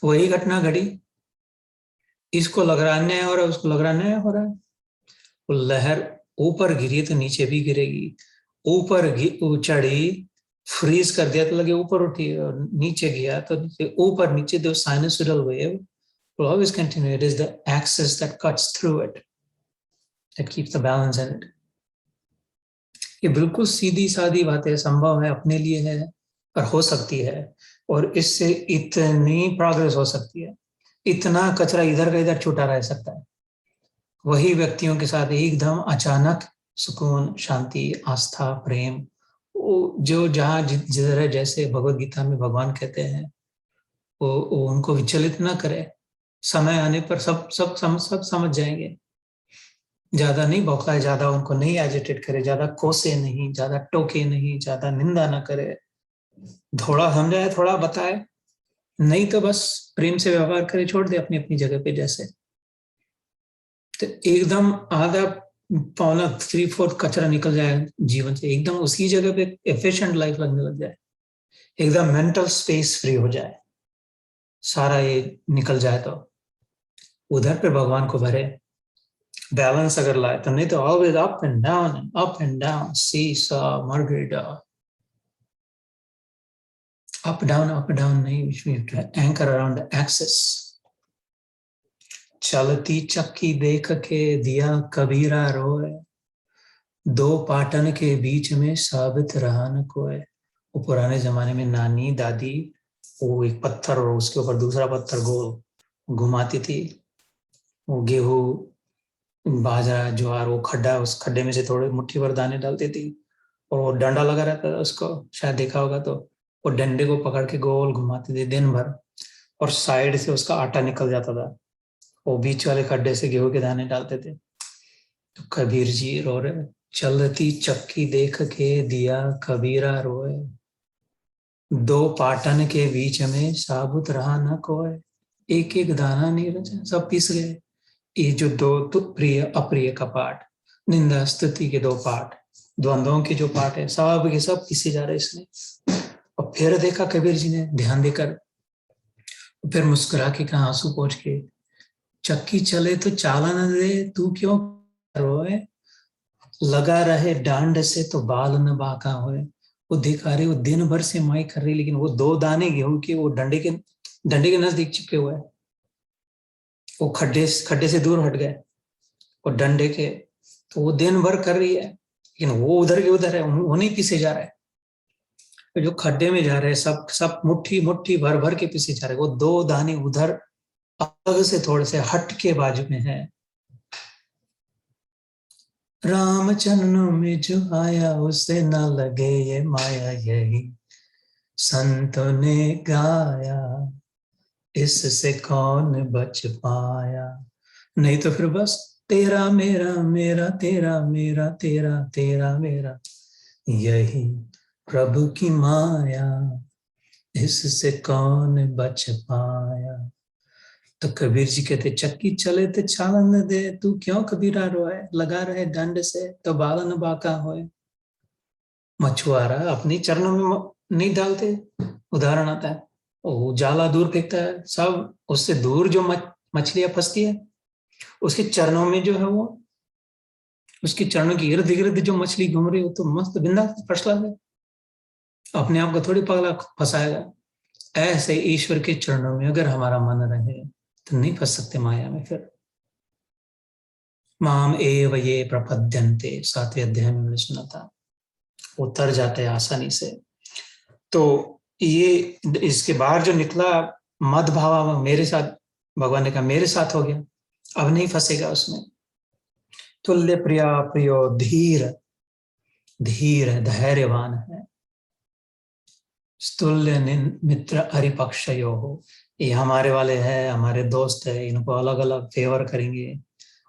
वही घटना घटी, इसको लग रहा अन्याय हो रहा है, उसको लग रहा न्याय हो रहा है। वो लहर ऊपर गिरी तो नीचे भी गिरेगी, ऊपर चढ़ी फ्रीज कर दिया तो लगे ऊपर उठी, और नीचे गया तो ऊपर नीचे। The sinusoidal wave will always continue. It is the axis that cuts through it, that keeps the balance in it. ये बिल्कुल सीधी सादी बातें संभव है, अपने लिए है और हो सकती है, और इससे इतनी प्रोग्रेस हो सकती है, इतना कचरा इधर का इधर छूटा रह सकता है। वही व्यक्तियों के साथ एकदम अचानक सुकून, शांति, आस्था, प्रेम, जो जहाँ जिधर है, जैसे भगवद गीता में भगवान कहते हैं, वो उनको विचलित ना करे। समय आने पर सब समझ जाएंगे। ज्यादा नहीं बौखलाए, ज्यादा उनको नहीं एजिटेट करे, ज्यादा कोसे नहीं, ज्यादा टोके नहीं, ज्यादा निंदा ना करे। थोड़ा समझाए, थोड़ा बताए, नहीं तो बस प्रेम से व्यवहार करे, छोड़ दे अपनी अपनी जगह पे। जैसे तो एकदम आधा पौना 3/4 कचरा निकल जाए जीवन से, एकदम उसी जगह पे एफिशिएंट लाइफ लगने लग जाए, एकदम मेंटल स्पेस फ्री हो जाए, सारा ये निकल जाए, तो उधर पे भगवान को भरे, बैलेंस अगर लाए तो। नहीं तो always up and down, up and down, seesaw मार्गरेटा, अप डाउन नहीं, एंकर अराउंड द एक्सिस। चलती चक्की देख के दिया कबीरा रोए, दो पाटन के बीच में साबित रहा न कोई। वो पुराने जमाने में नानी दादी वो एक पत्थर और उसके ऊपर दूसरा पत्थर गोल घुमाती थी, वो गेहूं बाजरा ज्वार वो खड्डा, उस खड्डे में से थोड़े मुट्ठी भर दाने डालती थी, और वो डंडा लगा रहता था उसको, शायद देखा होगा, तो वो डंडे को पकड़ के गोल घुमाती थी दिन भर, और साइड से उसका आटा निकल जाता था, वो बीच वाले खड्डे से गेहूं के दाने डालते थे। तो कबीर जी रो रहे, चलती चक्की देख के दिया कबीरा रोए, दो पाटन के बीच में साबुत रहा न कोई, एक एक दाना नहीं रचा, सब पिस गए। ये जो दो तो प्रिय अप्रिय का पाठ, निंदा स्तुति के दो पाठ, द्वंद्वों के जो पाठ है, सब के सब पिसे जा रहे इसमें। और फिर देखा कबीर जी ने ध्यान देकर, फिर मुस्कुरा के कहा आंसू पोंछ के, चक्की चले तो चाला न दे, तू क्यों रोए, लगा रहे डांड से तो बाल न बाका होए। वो दिखा रहे, वो दिन भर से माई कर रही, लेकिन वो दो दाने गेहूं के वो डंडे के नजदीक चिपके हुए हैं, वो खड्डे से दूर हट गए, और डंडे के, तो वो दिन भर कर रही है, लेकिन वो उधर के उधर है, वो नहीं पीसे जा रहा है। तो जो खड्डे में जा रहे हैं सब सब मुट्ठी मुट्ठी भर भर के पीसे जा रहे हैं, वो दो दाने उधर अलग से थोड़े से हट के बाजू में है। राम चरणों में जो आया उसे न लगे ये माया, यही संतों ने गाया, इससे कौन बच पाया। नहीं तो फिर बस तेरा मेरा मेरा तेरा मेरा तेरा तेरा मेरा, यही प्रभु की माया, इससे कौन बच पाया। तो कबीर जी कहते, चक्की चले तो चालन दे, तू क्यों कबीरा रोए, लगा रहे डंड से तो बालन बाका होए। मछुआरा अपनी चरणों में नहीं डालते, उदाहरण आता है, वो जाला दूर फेंकता है, सब उससे दूर जो मछलियां फंसती है, उसके चरणों में जो है वो, उसके चरणों के इर्द गिर्द जो मछली घूम रही हो, तो मस्त बिंदास फसला है, अपने आप को थोड़ी पगला फंसाएगा। ऐसे ईश्वर के चरणों में अगर हमारा मन रहे तो नहीं फंस सकते माया में। फिर माम एव ये प्रपद्यन्ते, 7वें अध्याय में हमने सुना था, उतर जाते हैं आसानी से। तो ये इसके बाहर जो निकला मद भाव, मेरे साथ, भगवान ने कहा मेरे साथ हो गया, अब नहीं फंसेगा उसमें। तुल्य प्रिया प्रियो धीर, धीर है, धैर्यवान है। तुल्य मित्र हरिपक्षयो हो, ये हमारे वाले हैं, हमारे दोस्त है, इनको अलग अलग फेवर करेंगे।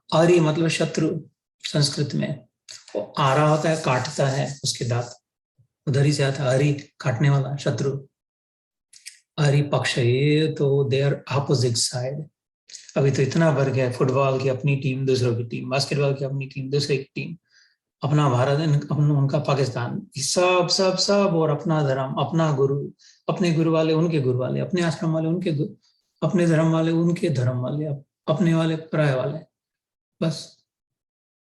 अरि मतलब शत्रु, संस्कृत में वो आरा होता है, काटता है, उसके दांत उधर ही से आता है, अरि काटने वाला, शत्रु। अरि पक्ष, ये तो देयर अपोजिट साइड। अभी तो इतना बढ़ गया, फुटबॉल की अपनी टीम, दूसरों की टीम, बास्केटबॉल की अपनी टीम, दूसरे की टीम, अपना भारत, उनका पाकिस्तान, सब सब सब, और अपना धर्म, अपना गुरु, अपने गुरु वाले उनके गुरु वाले, अपने आश्रम वाले उनके अपने धर्म वाले उनके धर्म वाले, अपने वाले पराये वाले। बस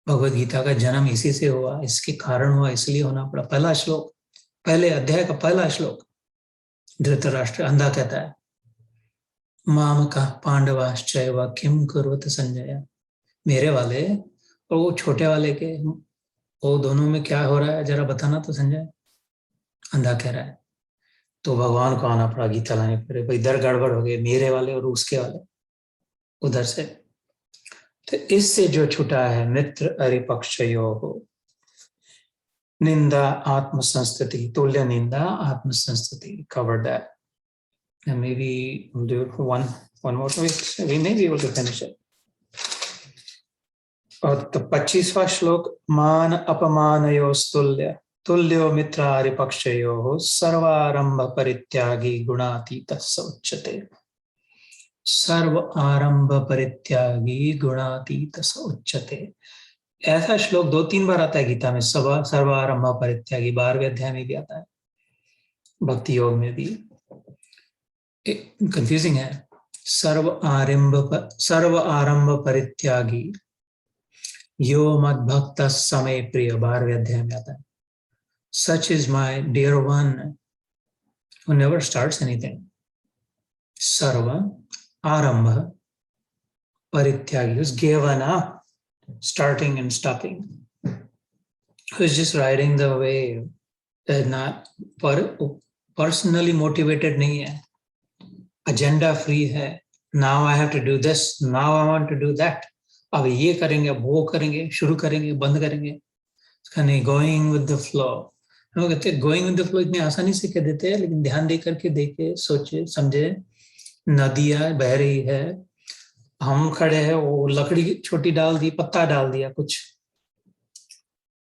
भगवत गीता का जन्म इसी से हुआ, इसके कारण हुआ, इसलिए होना पड़ा। पहला श्लोक, पहले अध्याय का पहला श्लोक, धृतराष्ट्र अंधा कहता है, माम का पांडवाश्चैव किम कुर्वत संजय, मेरे वाले और वो छोटे वाले के, वो दोनों में क्या हो रहा है जरा बताना तो संजय, अंधा कह रहा है। तो भगवान को आना पड़ा गीता लाने पर, भाई इधर गड़बड़ हो गई, मेरे वाले और उसके वाले उधर से। तो इससे जो छुटा है, मित्र अरिपक्षयो हो, निंदा आत्म संस्तुति, तुल्य निंदा आत्म संस्तुति, covered that, and maybe we'll do it one more week, we may be able to finish it. और तो 25वां श्लोक, मान अपमानयोस्तुल्य, तुल्यो मित्रारिपक्षयो सर्वारंभ परित्यागी गुणातीत स उच्यते। सर्व आरंभ परित्यागी गुणातीत स उच्यते, ऐसा श्लोक 2-3 बार आता है गीता में। सर्वारंभ परित्यागी 12वें अध्याय में भी आता है, भक्ति योग में भी। कंफ्यूजिंग है। सर्व आरंभ परित्यागी यो मद भक्त समय प्रिय, 12वें अध्याय में आता है। Such is my dear one who never starts anything. Sarva arambha परित्यागी, who's given up starting and stopping, who's just riding the wave, not personally motivated नहीं है, agenda free है, now I have to do this, now I want to do that, अब ये करेंगे, अब वो करेंगे, शुरू करेंगे, बंद करेंगे, इसका नहीं, गोइंग विद द फ्लो। हम लोग कहते हैं गोइंग विद द फ्लो इतनी आसानी से कह देते हैं, लेकिन ध्यान दे करके देखे, सोचे, समझे। नदियां बह रही है, हम खड़े हैं, वो लकड़ी छोटी डाल दी, पत्ता डाल दिया कुछ,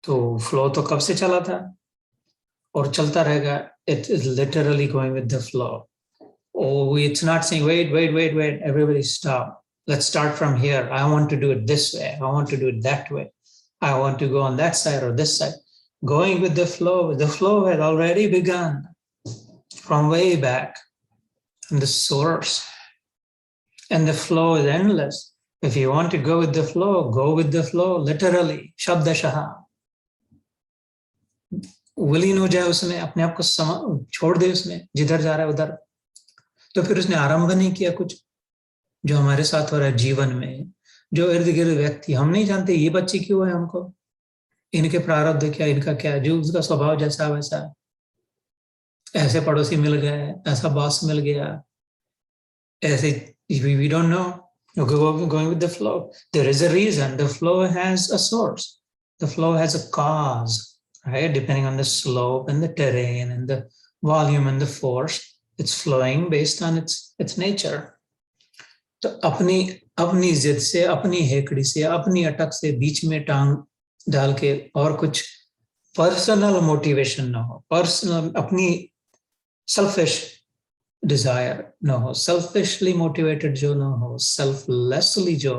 तो फ्लो तो कब से चला था और चलता रहेगा। It is literally going with the flow. Oh, it's not saying, wait, everybody stop. Let's start from here. I want to do it this way. I want to do it that way. I want to go on that side or this side. Going with the flow. The flow had already begun from way back from the source. And the flow is endless. If you want to go with the flow, go with the flow, literally. Shabdashaha. विलीन हो जाए उसमें, अपने आप को छोड़ दे उसमें, जिधर जा रहा है उधर। तो फिर उसने आरंभ नहीं किया कुछ। जो हमारे साथ हो रहा है जीवन में, जो इर्द गिर्द व्यक्ति, हम नहीं जानते ये बच्चे क्यों है हमको, इनके प्रारब्ध क्या, इनका क्या, जो उसका स्वभाव जैसा वैसा, ऐसे पड़ोसी मिल गए, ऐसा बॉस मिल गया, ऐसे, we don't know. Going with the flow. There is a reason. The flow has a source. The flow has a cause, right? Depending on the slope and the terrain and the volume and the force, it's flowing based on its nature. तो अपनी जिद से, अपनी हेकड़ी से, अपनी अटक से बीच में टांग डाल के और कुछ पर्सनल मोटिवेशन ना हो, पर्सनल अपनी सेल्फिश डिजायर ना हो, सेल्फिशली मोटिवेटेड जो ना हो, सेल्फलेसली जो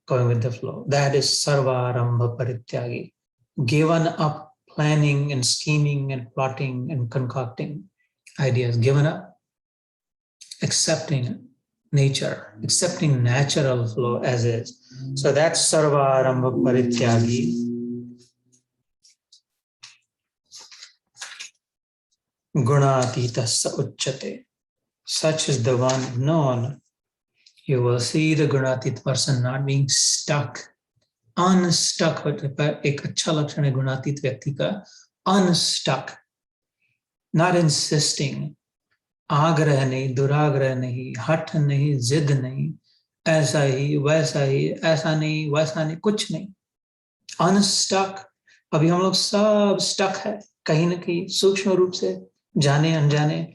going with the flow, that is sarvarambha parityagi, given up planning and scheming and plotting and concocting ideas, given up, accepting nature, accepting natural flow as is. So that's sarvarambha parityagi. Gunaatitasya uchyate. Such is the one known. You will see the gunatit person not being stuck, unstuck. एक अच्छा लक्षण है गुणातीत व्यक्ति का, unstuck, not insisting, आग्रह नहीं, दुराग्रह नहीं, हठ नहीं, जिद नहीं, ऐसा ही वैसा ही, ऐसा नहीं वैसा नहीं, कुछ नहीं, अनस्टक। अभी हम लोग सब स्टक है कहीं ना कहीं, सूक्ष्म रूप से, जाने अनजाने,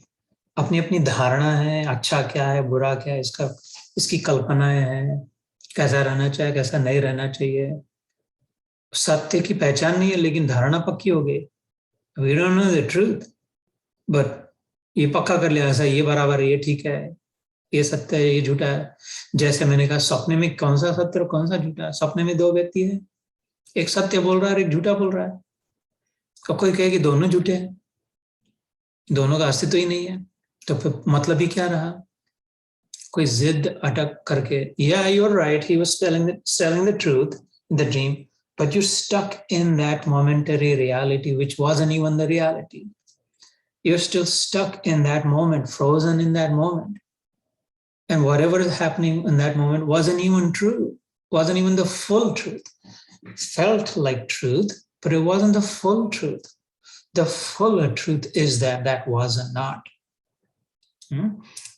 अपनी अपनी धारणा है, अच्छा क्या है, बुरा क्या है, इसकी कल्पनाएं हैं, कैसा रहना चाहिए, कैसा नहीं रहना चाहिए। सत्य की पहचान नहीं है, लेकिन धारणा पक्की हो गई। We don't know the truth, but ये पक्का कर लिया, ऐसा ये बराबर है, ये ठीक है, ये सत्य है, ये झूठा है। जैसे मैंने कहा, सपने में कौन सा सत्य और कौन सा झूठा है। सपने में दो व्यक्ति है, एक सत्य बोल रहा है और एक झूठा बोल रहा है। अब कोई कहे कि दोनों झूठे हैं, दोनों का अस्तित्व ही नहीं है, तो फिर मतलब ही क्या रहा। कोई जिद अटक करके, yeah, you're right, he was telling the truth in the dream, but you stuck in that momentary reality which wasn't even the reality. You're still stuck in that moment, frozen in that moment. And whatever is happening in that moment wasn't even true, wasn't even the full truth. It felt like truth, but it wasn't the full truth. The fuller truth is that was not.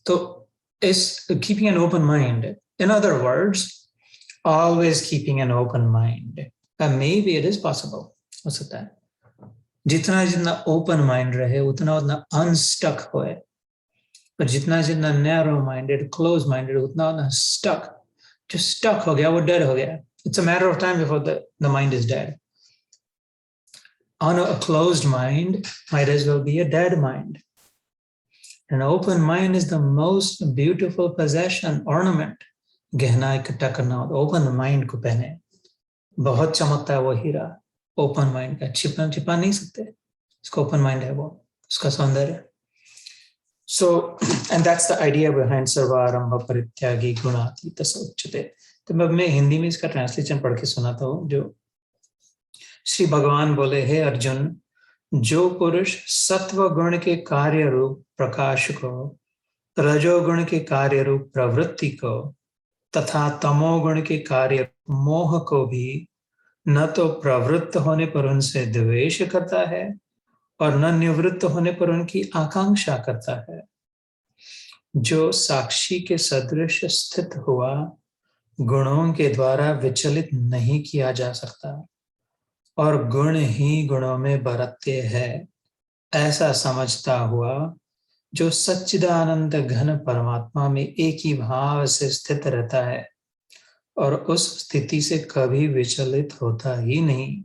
So it's keeping an open mind. In other words, always keeping an open mind. And maybe it is possible. हो सकता है जितना जितना open mind रहे उतना उतना unstuck होए, पर जितना जितना नैरो माइंडेड, क्लोज माइंडेड, उतना उतना स्टक। जो स्टक हो गया वो डेड हो गया। It's a matter of time before the mind is dead. On a closed mind might as well be a dead mind. An open mind is the most beautiful possession, ornament. गहना इकट्ठा करना हो तो open mind को पहने, बहुत चमकता है वो हीरा ओपन माइंड का, छिपा नहीं सकते, इसका ओपन माइंड है वो, उसका सौंदर्य। So, and that's the idea behind सर्वारंभ परित्यागी गुणातीतस्य उच्यते। तो मैं हिंदी में इसका ट्रांसलेशन पढ़ के सुनाता हूँ। जो श्री भगवान बोले, हे अर्जुन, जो पुरुष सत्व गुण के कार्य रूप प्रकाश को, रजोगुण के कार्य रूप प्रवृत्ति को तथा तमोगुण के कार्य मोह को भी न तो प्रवृत्त होने पर उनसे द्वेष करता है और न निवृत्त होने पर उनकी आकांक्षा करता है, जो साक्षी के सदृश स्थित हुआ गुणों के द्वारा विचलित नहीं किया जा सकता और गुण ही गुणों में बरतते हैं, ऐसा समझता हुआ जो सच्चिदानंद घन परमात्मा में एक ही भाव से स्थित रहता है और उस स्थिति से कभी विचलित होता ही नहीं,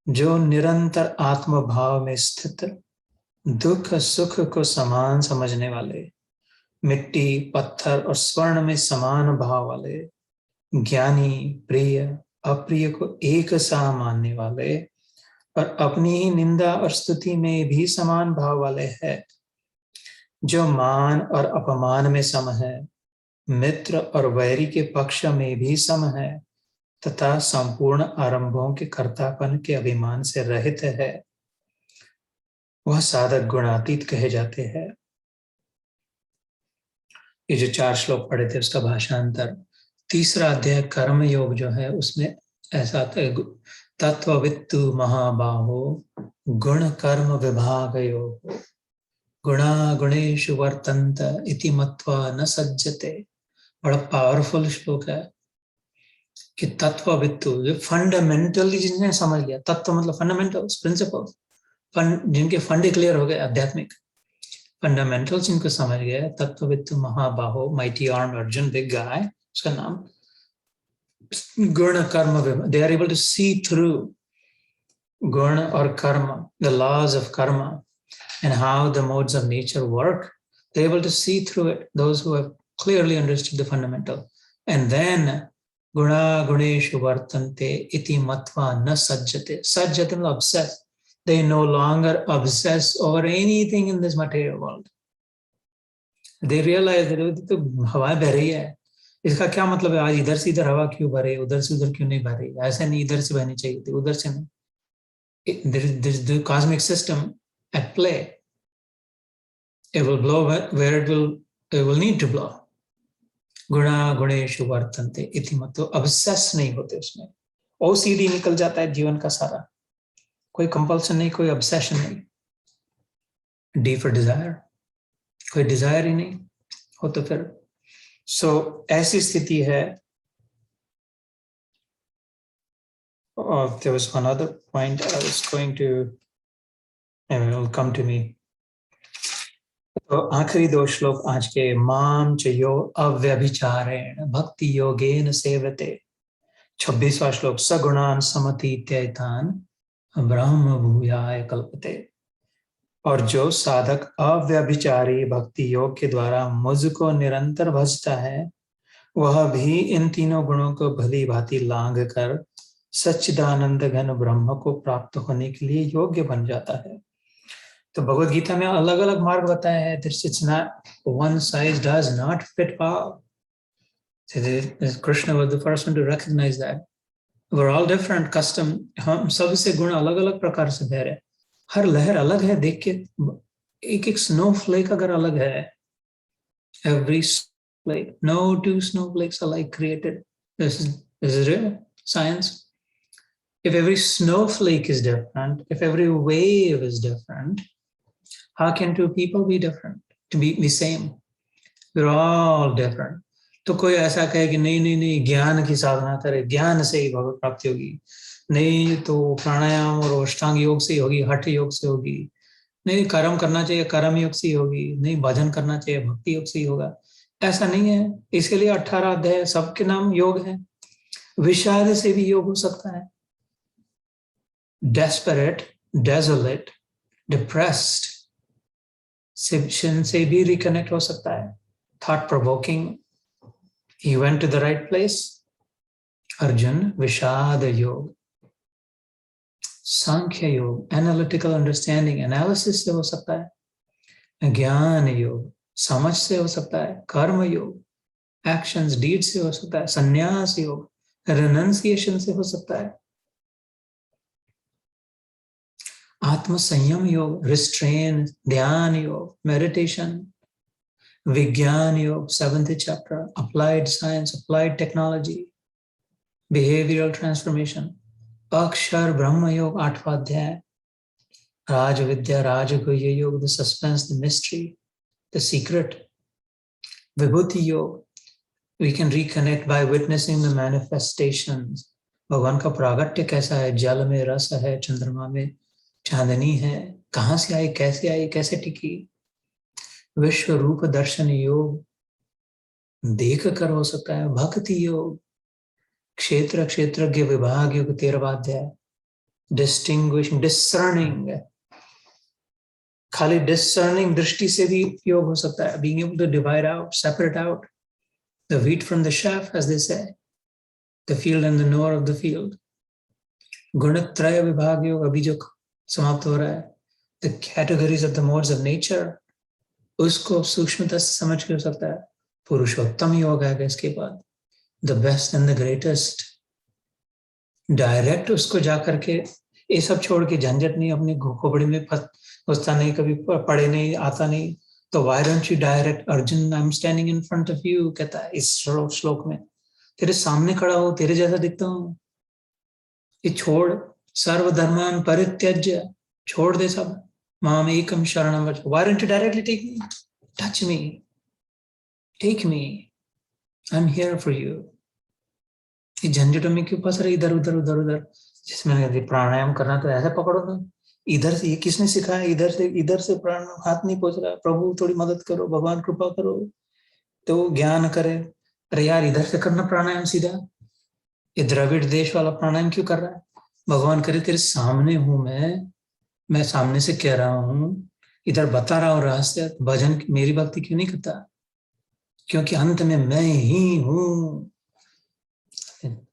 जो निरंतर आत्म भाव में स्थित, दुख सुख को समान समझने वाले, मिट्टी पत्थर और स्वर्ण में समान भाव वाले, ज्ञानी प्रिय अप्रिय को एक सा मानने वाले और अपनी ही निंदा और स्तुति में भी समान भाव वाले हैं, जो मान और अपमान में सम है, मित्र और वैरी के पक्ष में भी सम है तथा संपूर्ण आरंभों के कर्तापन के अभिमान से रहित है, वह साधक गुणातीत कहे जाते हैं। ये जो 4 श्लोक पढ़े थे उसका भाषांतर, तीसरा अध्याय कर्म योग जो है उसमें ऐसा आता है, तत्ववित्तु महाबाहो गुण कर्म विभाग योग गुणा गुणेषु वर्तन्त इति मत्वा न सज्जते। बड़ा पावरफुल श्लोक है कि तत्ववित्तु, जो फंडामेंटली जिन्हें समझ लिया, तत्व मतलब फंडामेंटल्स प्रिंसिपल्स, जिनके फंडे क्लियर हो गए, आध्यात्मिक फंडामेंटल्स जिनको समझ गए, तत्ववित्तु महाबाहो, mighty arm Arjun, big guy, उसका नाम गुण कर्म, they are able to see through गुण और कर्म, the laws of karma and how the modes of nature work. They're able to see through it, those who have clearly understood the fundamental. And then guna guneshu vartante iti matva na sajjate. Sajjate means obsess. They no longer obsess over anything in this material world. They realize that तो हवा बह रही है, इसका क्या मतलब है, आज इधर से इधर हवा क्यों बह रही है, उधर से उधर क्यों नहीं बह रही, ऐसे नहीं, इधर से बहनी चाहिए थी, उधर से नहीं. There is the cosmic system at play. It will blow where it will need to blow. गुणा गुणेषु वर्तन्ते इति मतलब obsess नहीं होते उसमें. OCD निकल जाता है जीवन का सारा, कोई कंपल्सन नहीं, कोई obsession नहीं. D for desire, कोई desire ही नहीं हो तो फिर. So ऐसी स्थिति है. There was one other point I was going to, anyway, it will come to me. तो आखिरी 2 श्लोक आज के, माम च यो अव्यभिचारेण भक्ति योगेन सेवते, 26वां श्लोक, सगुणान समतीत्यैतान ब्रह्म भूयाय कल्पते. और जो साधक अव्यभिचारी भक्ति योग के द्वारा मुझको निरंतर भजता है, वह भी इन तीनों गुणों को भली भांति लांघ कर सच्चिदानंद घन ब्रह्म को प्राप्त होने के लिए योग्य बन जाता है. तो भगवद गीता में अलग अलग मार्ग बताए हैं. It's not one size does not fit all. Krishna was the first one to recognize that. We're all different, custom. हम सबसे गुण अलग अलग प्रकार से बह रहे, हर लहर अलग है. देख के एक एक snowflake अगर अलग है, every snowflake, no 2 snowflakes are like created. This is real science. If every snowflake is different, if every wave is different, how can 2 people be different, to be same? We're all different. तो कोई ऐसा कहे कि नहीं नहीं नहीं ज्ञान की साधना करे, ज्ञान से ही भगवत प्राप्ति होगी, नहीं तो प्राणायाम और अष्टांग योग से ही होगी, हठ योग से होगी, नहीं कर्म करना चाहिए कर्म योग से ही होगी, नहीं भजन करना चाहिए भक्ति योग से ही होगा. ऐसा नहीं है. इसके लिए 18 अध्याय सबके नाम योग है. विषाद से भी योग हो सकता है, desperate, desolate, depressed से भी रिकनेक्ट हो सकता है. Thought provoking, he went to the right place. Arjun विषाद योग, सांख्य योग, एनालिटिकल अंडरस्टैंडिंग, एनालिसिस से हो सकता है. ज्ञान योग, समझ से हो सकता है. कर्म योग, एक्शंस डीड से हो सकता है. संन्यास योग, रेनंसिएशन से हो सकता है. आत्म संयम योग, रिस्ट्रेन, ध्यान योग, मेडिटेशन. विज्ञान योग, 7th chapter, applied science, applied technology, behavioral transformation. अक्षर ब्रह्म योग, 8वां अध्याय, राज विद्या राजगुह्य योग, the suspense, the mystery, the secret. विभूति योग, We can reconnect by witnessing the manifestations. भगवान का प्रागट्य कैसा है? जल में रस है, चंद्रमा में चांदनी है, कहाँ से आई, कैसे टिकी? विश्व रूप दर्शन योग देख कर हो सकता है। भक्ति योग, क्षेत्र क्षेत्रज्ञ विभाग योग 13वां अध्याय, डिस्टिंग्विशिंग, डिसर्निंग, खाली डिसर्निंग दृष्टि से भी योग हो सकता है। Being able to divide out, separate out the wheat from the chaff, as they say, the field and the knower of the field. गुणत्रय विभाग योग अभी जो समाप्त हो रहा है, the categories of the modes of nature, उसको सूक्ष्मता से समझ के हो सकता है। पुरुषोत्तम योग है इसके बाद, the best and the greatest, direct उसको जाकर के ये सब छोड़ के झंझट नहीं, अपने खोपड़ी में घुसता नहीं, कभी पढ़े नहीं, आता नहीं, तो why don't you direct Arjun, I'm standing in front of you, कहता है इस श्लोक में, तेरे सामने खड़ा हो, तेरे जैसा दिखता हूं, ये छोड़, सर्वधर्मान परित्यज्य, छोड़ दे सब, माम एकम शरणम Vraj, why don't you directly take me, touch me, take me, I'm here for you। ये झंझटों में क्यों फंस रहे, इधर उधर, जिसमें प्राणायाम करना तो ऐसा पकड़ो ना, इधर से, ये किसने सिखाया, इधर से प्राण हाथ नहीं पहुंच रहा, प्रभु थोड़ी मदद करो, भगवान कृपा करो, तो ज्ञान करे, अरे यार इधर से करना प्राणायाम सीधा, ये द्रविड़ देश वाला प्राणायाम क्यों कर रहा है? भगवान करे तेरे सामने हूं मैं सामने से कह रहा हूं, इधर बता रहा हूं रहस्य, भजन मेरी भक्ति क्यों नहीं करता? क्योंकि अंत में मैं ही हूं,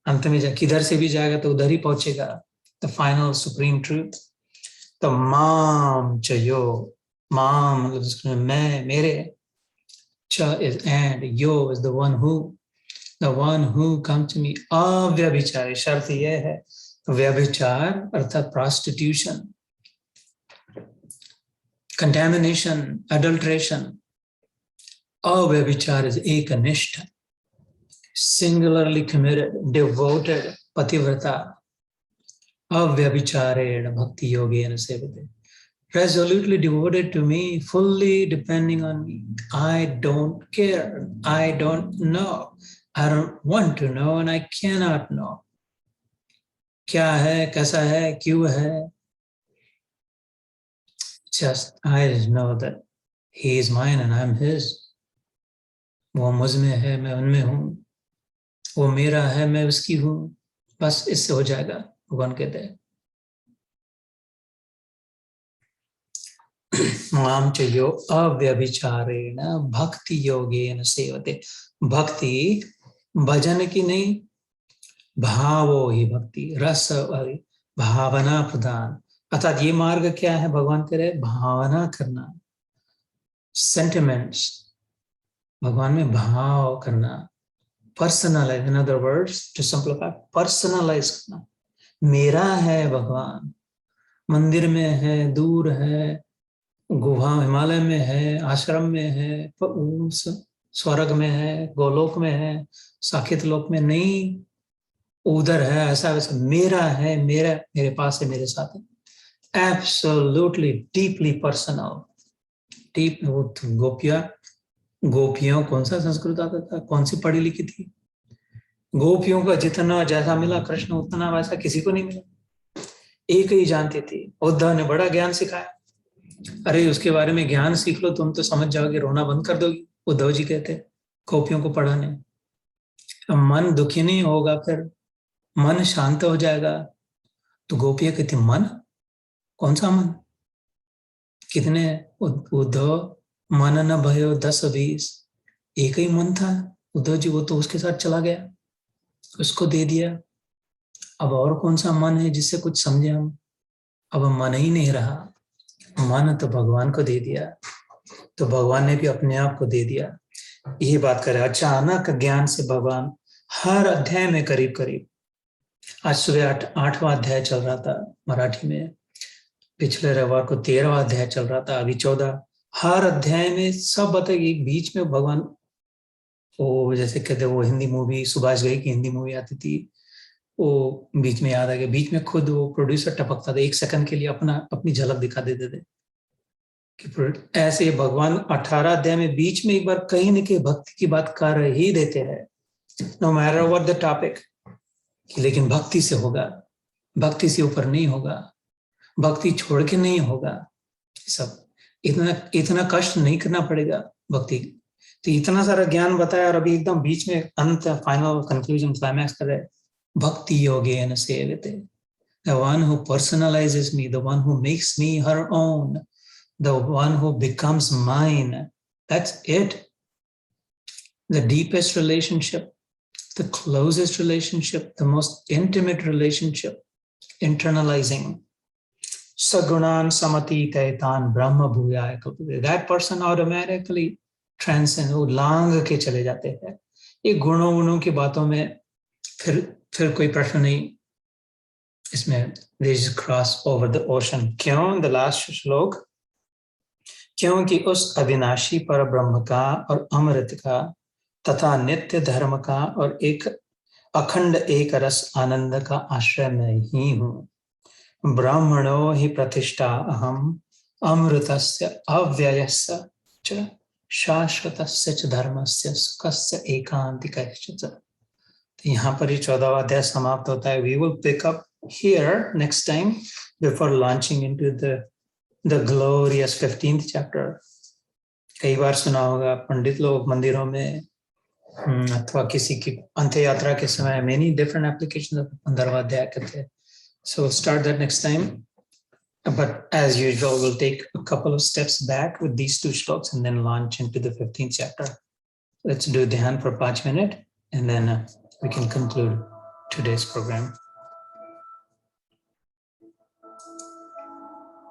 अंत में किधर से भी जाएगा तो उधर ही पहुंचेगा, द फाइनल सुप्रीम ट्रूथ। तो माम च यो, माम मतलब मैं, मेरे, च is and, yo is the one who come to me अव्यभिचारी। शर्त यह है, व्यभिचार अर्थात प्रॉस्टिट्यूशन, कंटैमिनेशन, अडल्ट्रेशन, अव्यभिचार इज एकनिष्ठ, singularly committed, devoted, pativrata, avyabhichared bhakti yogena sevate, resolutely devoted to me, fully depending on me. I don't care, I don't know, I don't want to know, and I cannot know क्या है, कैसा है, क्यों है, just I know that he is mine and I'm his। वो मुझ में है, मैं उनमें हूँ, वो मेरा है, मैं उसकी हूं, बस इससे हो जाएगा। भगवान कहते हैं माम च यो अव्यभिचारेण भक्ति योगेन सेवते। भक्ति भजन की नहीं, भावो ही भक्ति, रस भावना प्रदान, अर्थात ये मार्ग क्या है? भगवान कह रहे भावना करना, सेंटिमेंट्स, भगवान में भाव करना, personalise, in other words to simplify, personalise करना, मेरा है भगवान, मंदिर में है, दूर है, गुहा हिमालय में है, आश्रम में है, स्वर्ग में है, गोलोक में है, साकेत लोक में नहीं, उधर है, ऐसा वैसा, मेरा है, मेरे पास है, मेरे साथ है, एब्सोल्युटली डीपली पर्सनल, डीप। गोपियों कौन सा संस्कृत आता था, कौन सी पढ़ी लिखी थी? गोपियों का जितना जैसा मिला कृष्ण, उतना वैसा किसी को नहीं मिला, एक ही जानती थी। उद्धव ने बड़ा ज्ञान सिखाया, अरे उसके बारे में ज्ञान सीख लो, तुम तो समझ जाओगे, रोना बंद कर दोगी, उद्धव जी कहते गोपियों को पढ़ाने। मन दुखी नहीं होगा, फिर मन शांत हो जाएगा। तो गोपियां कहती मन, कौन सा मन, कितने? उद्धव मन न भयो 10-20, एक ही मन था उद्धव जी, वो तो उसके साथ चला गया, उसको दे दिया। अब और कौन सा मन है जिससे कुछ समझे हम? अब मन ही नहीं रहा, मन तो भगवान को दे दिया, तो भगवान ने भी अपने आप को दे दिया। ये बात करें, अचानक ज्ञान से भगवान हर अध्याय में करीब करीब, आज सुबह 8वां अध्याय चल रहा था मराठी में, पिछले रविवार को 13वां अध्याय चल रहा था, अभी 14, हर अध्याय में सब बताइए। बीच में भगवान, वो जैसे कहते वो हिंदी मूवी, सुभाष घई की हिंदी मूवी आती थी, वो बीच में याद आ गया, बीच में खुद वो प्रोड्यूसर टपकता था, 1 सेकंड के लिए अपनी झलक दिखा देते थे कि ऐसे भगवान 18 अध्याय में बीच में एक बार कहीं न कहीं भक्ति की बात कर ही देते हैं। No matter what the topic, लेकिन भक्ति से होगा, भक्ति से ऊपर नहीं होगा, भक्ति छोड़ के नहीं होगा। सब इतना कष्ट नहीं करना पड़ेगा भक्ति। तो इतना सारा ज्ञान बताया और अभी एकदम बीच में अंत, फाइनल कंक्लूजन, क्लाइमैक्स कर रहे, भक्ति योगेन सेवते, the one who personalizes me, the one who makes me her own, the one who becomes mine. That's it. The deepest relationship, the closest relationship, the most intimate relationship, internalizing. Sagunan samati taitan brahma bhuyaya kapade. That person automatically transcends, वो लांग के चले जाते हैं। ये गुणों की बातों में फिर कोई प्रश्न नहीं इसमें। They just cross over the ocean. क्यों? The last श्लोक, क्योंकि उस अविनाशी पर ब्रह्म का और अमृत का तथा नित्य धर्म का और एक अखंड एक रस आनंद का आश्रय मैं ही हूँ। ब्राह्मणो ही प्रतिष्ठा अहम अमृतस्य अव्ययस्य च शाश्वतस्य च धर्मस्य सुखस्य एकांतिकस्य च। तो यहाँ पर ही 14वां अध्याय समाप्त होता है। We will pick up here next time before launching into the glorious 15th chapter. कई बार सुना होगा पंडित लोग मंदिरों में अथवा किसी की अंत्य यात्रा के समय many different applications of 15वां अध्याय करते हैं। So we'll start that next time. But as usual, we'll take a couple of steps back with these two shloks and then launch into the 15th chapter. Let's do dhyan for 5 minutes and then we can conclude today's program.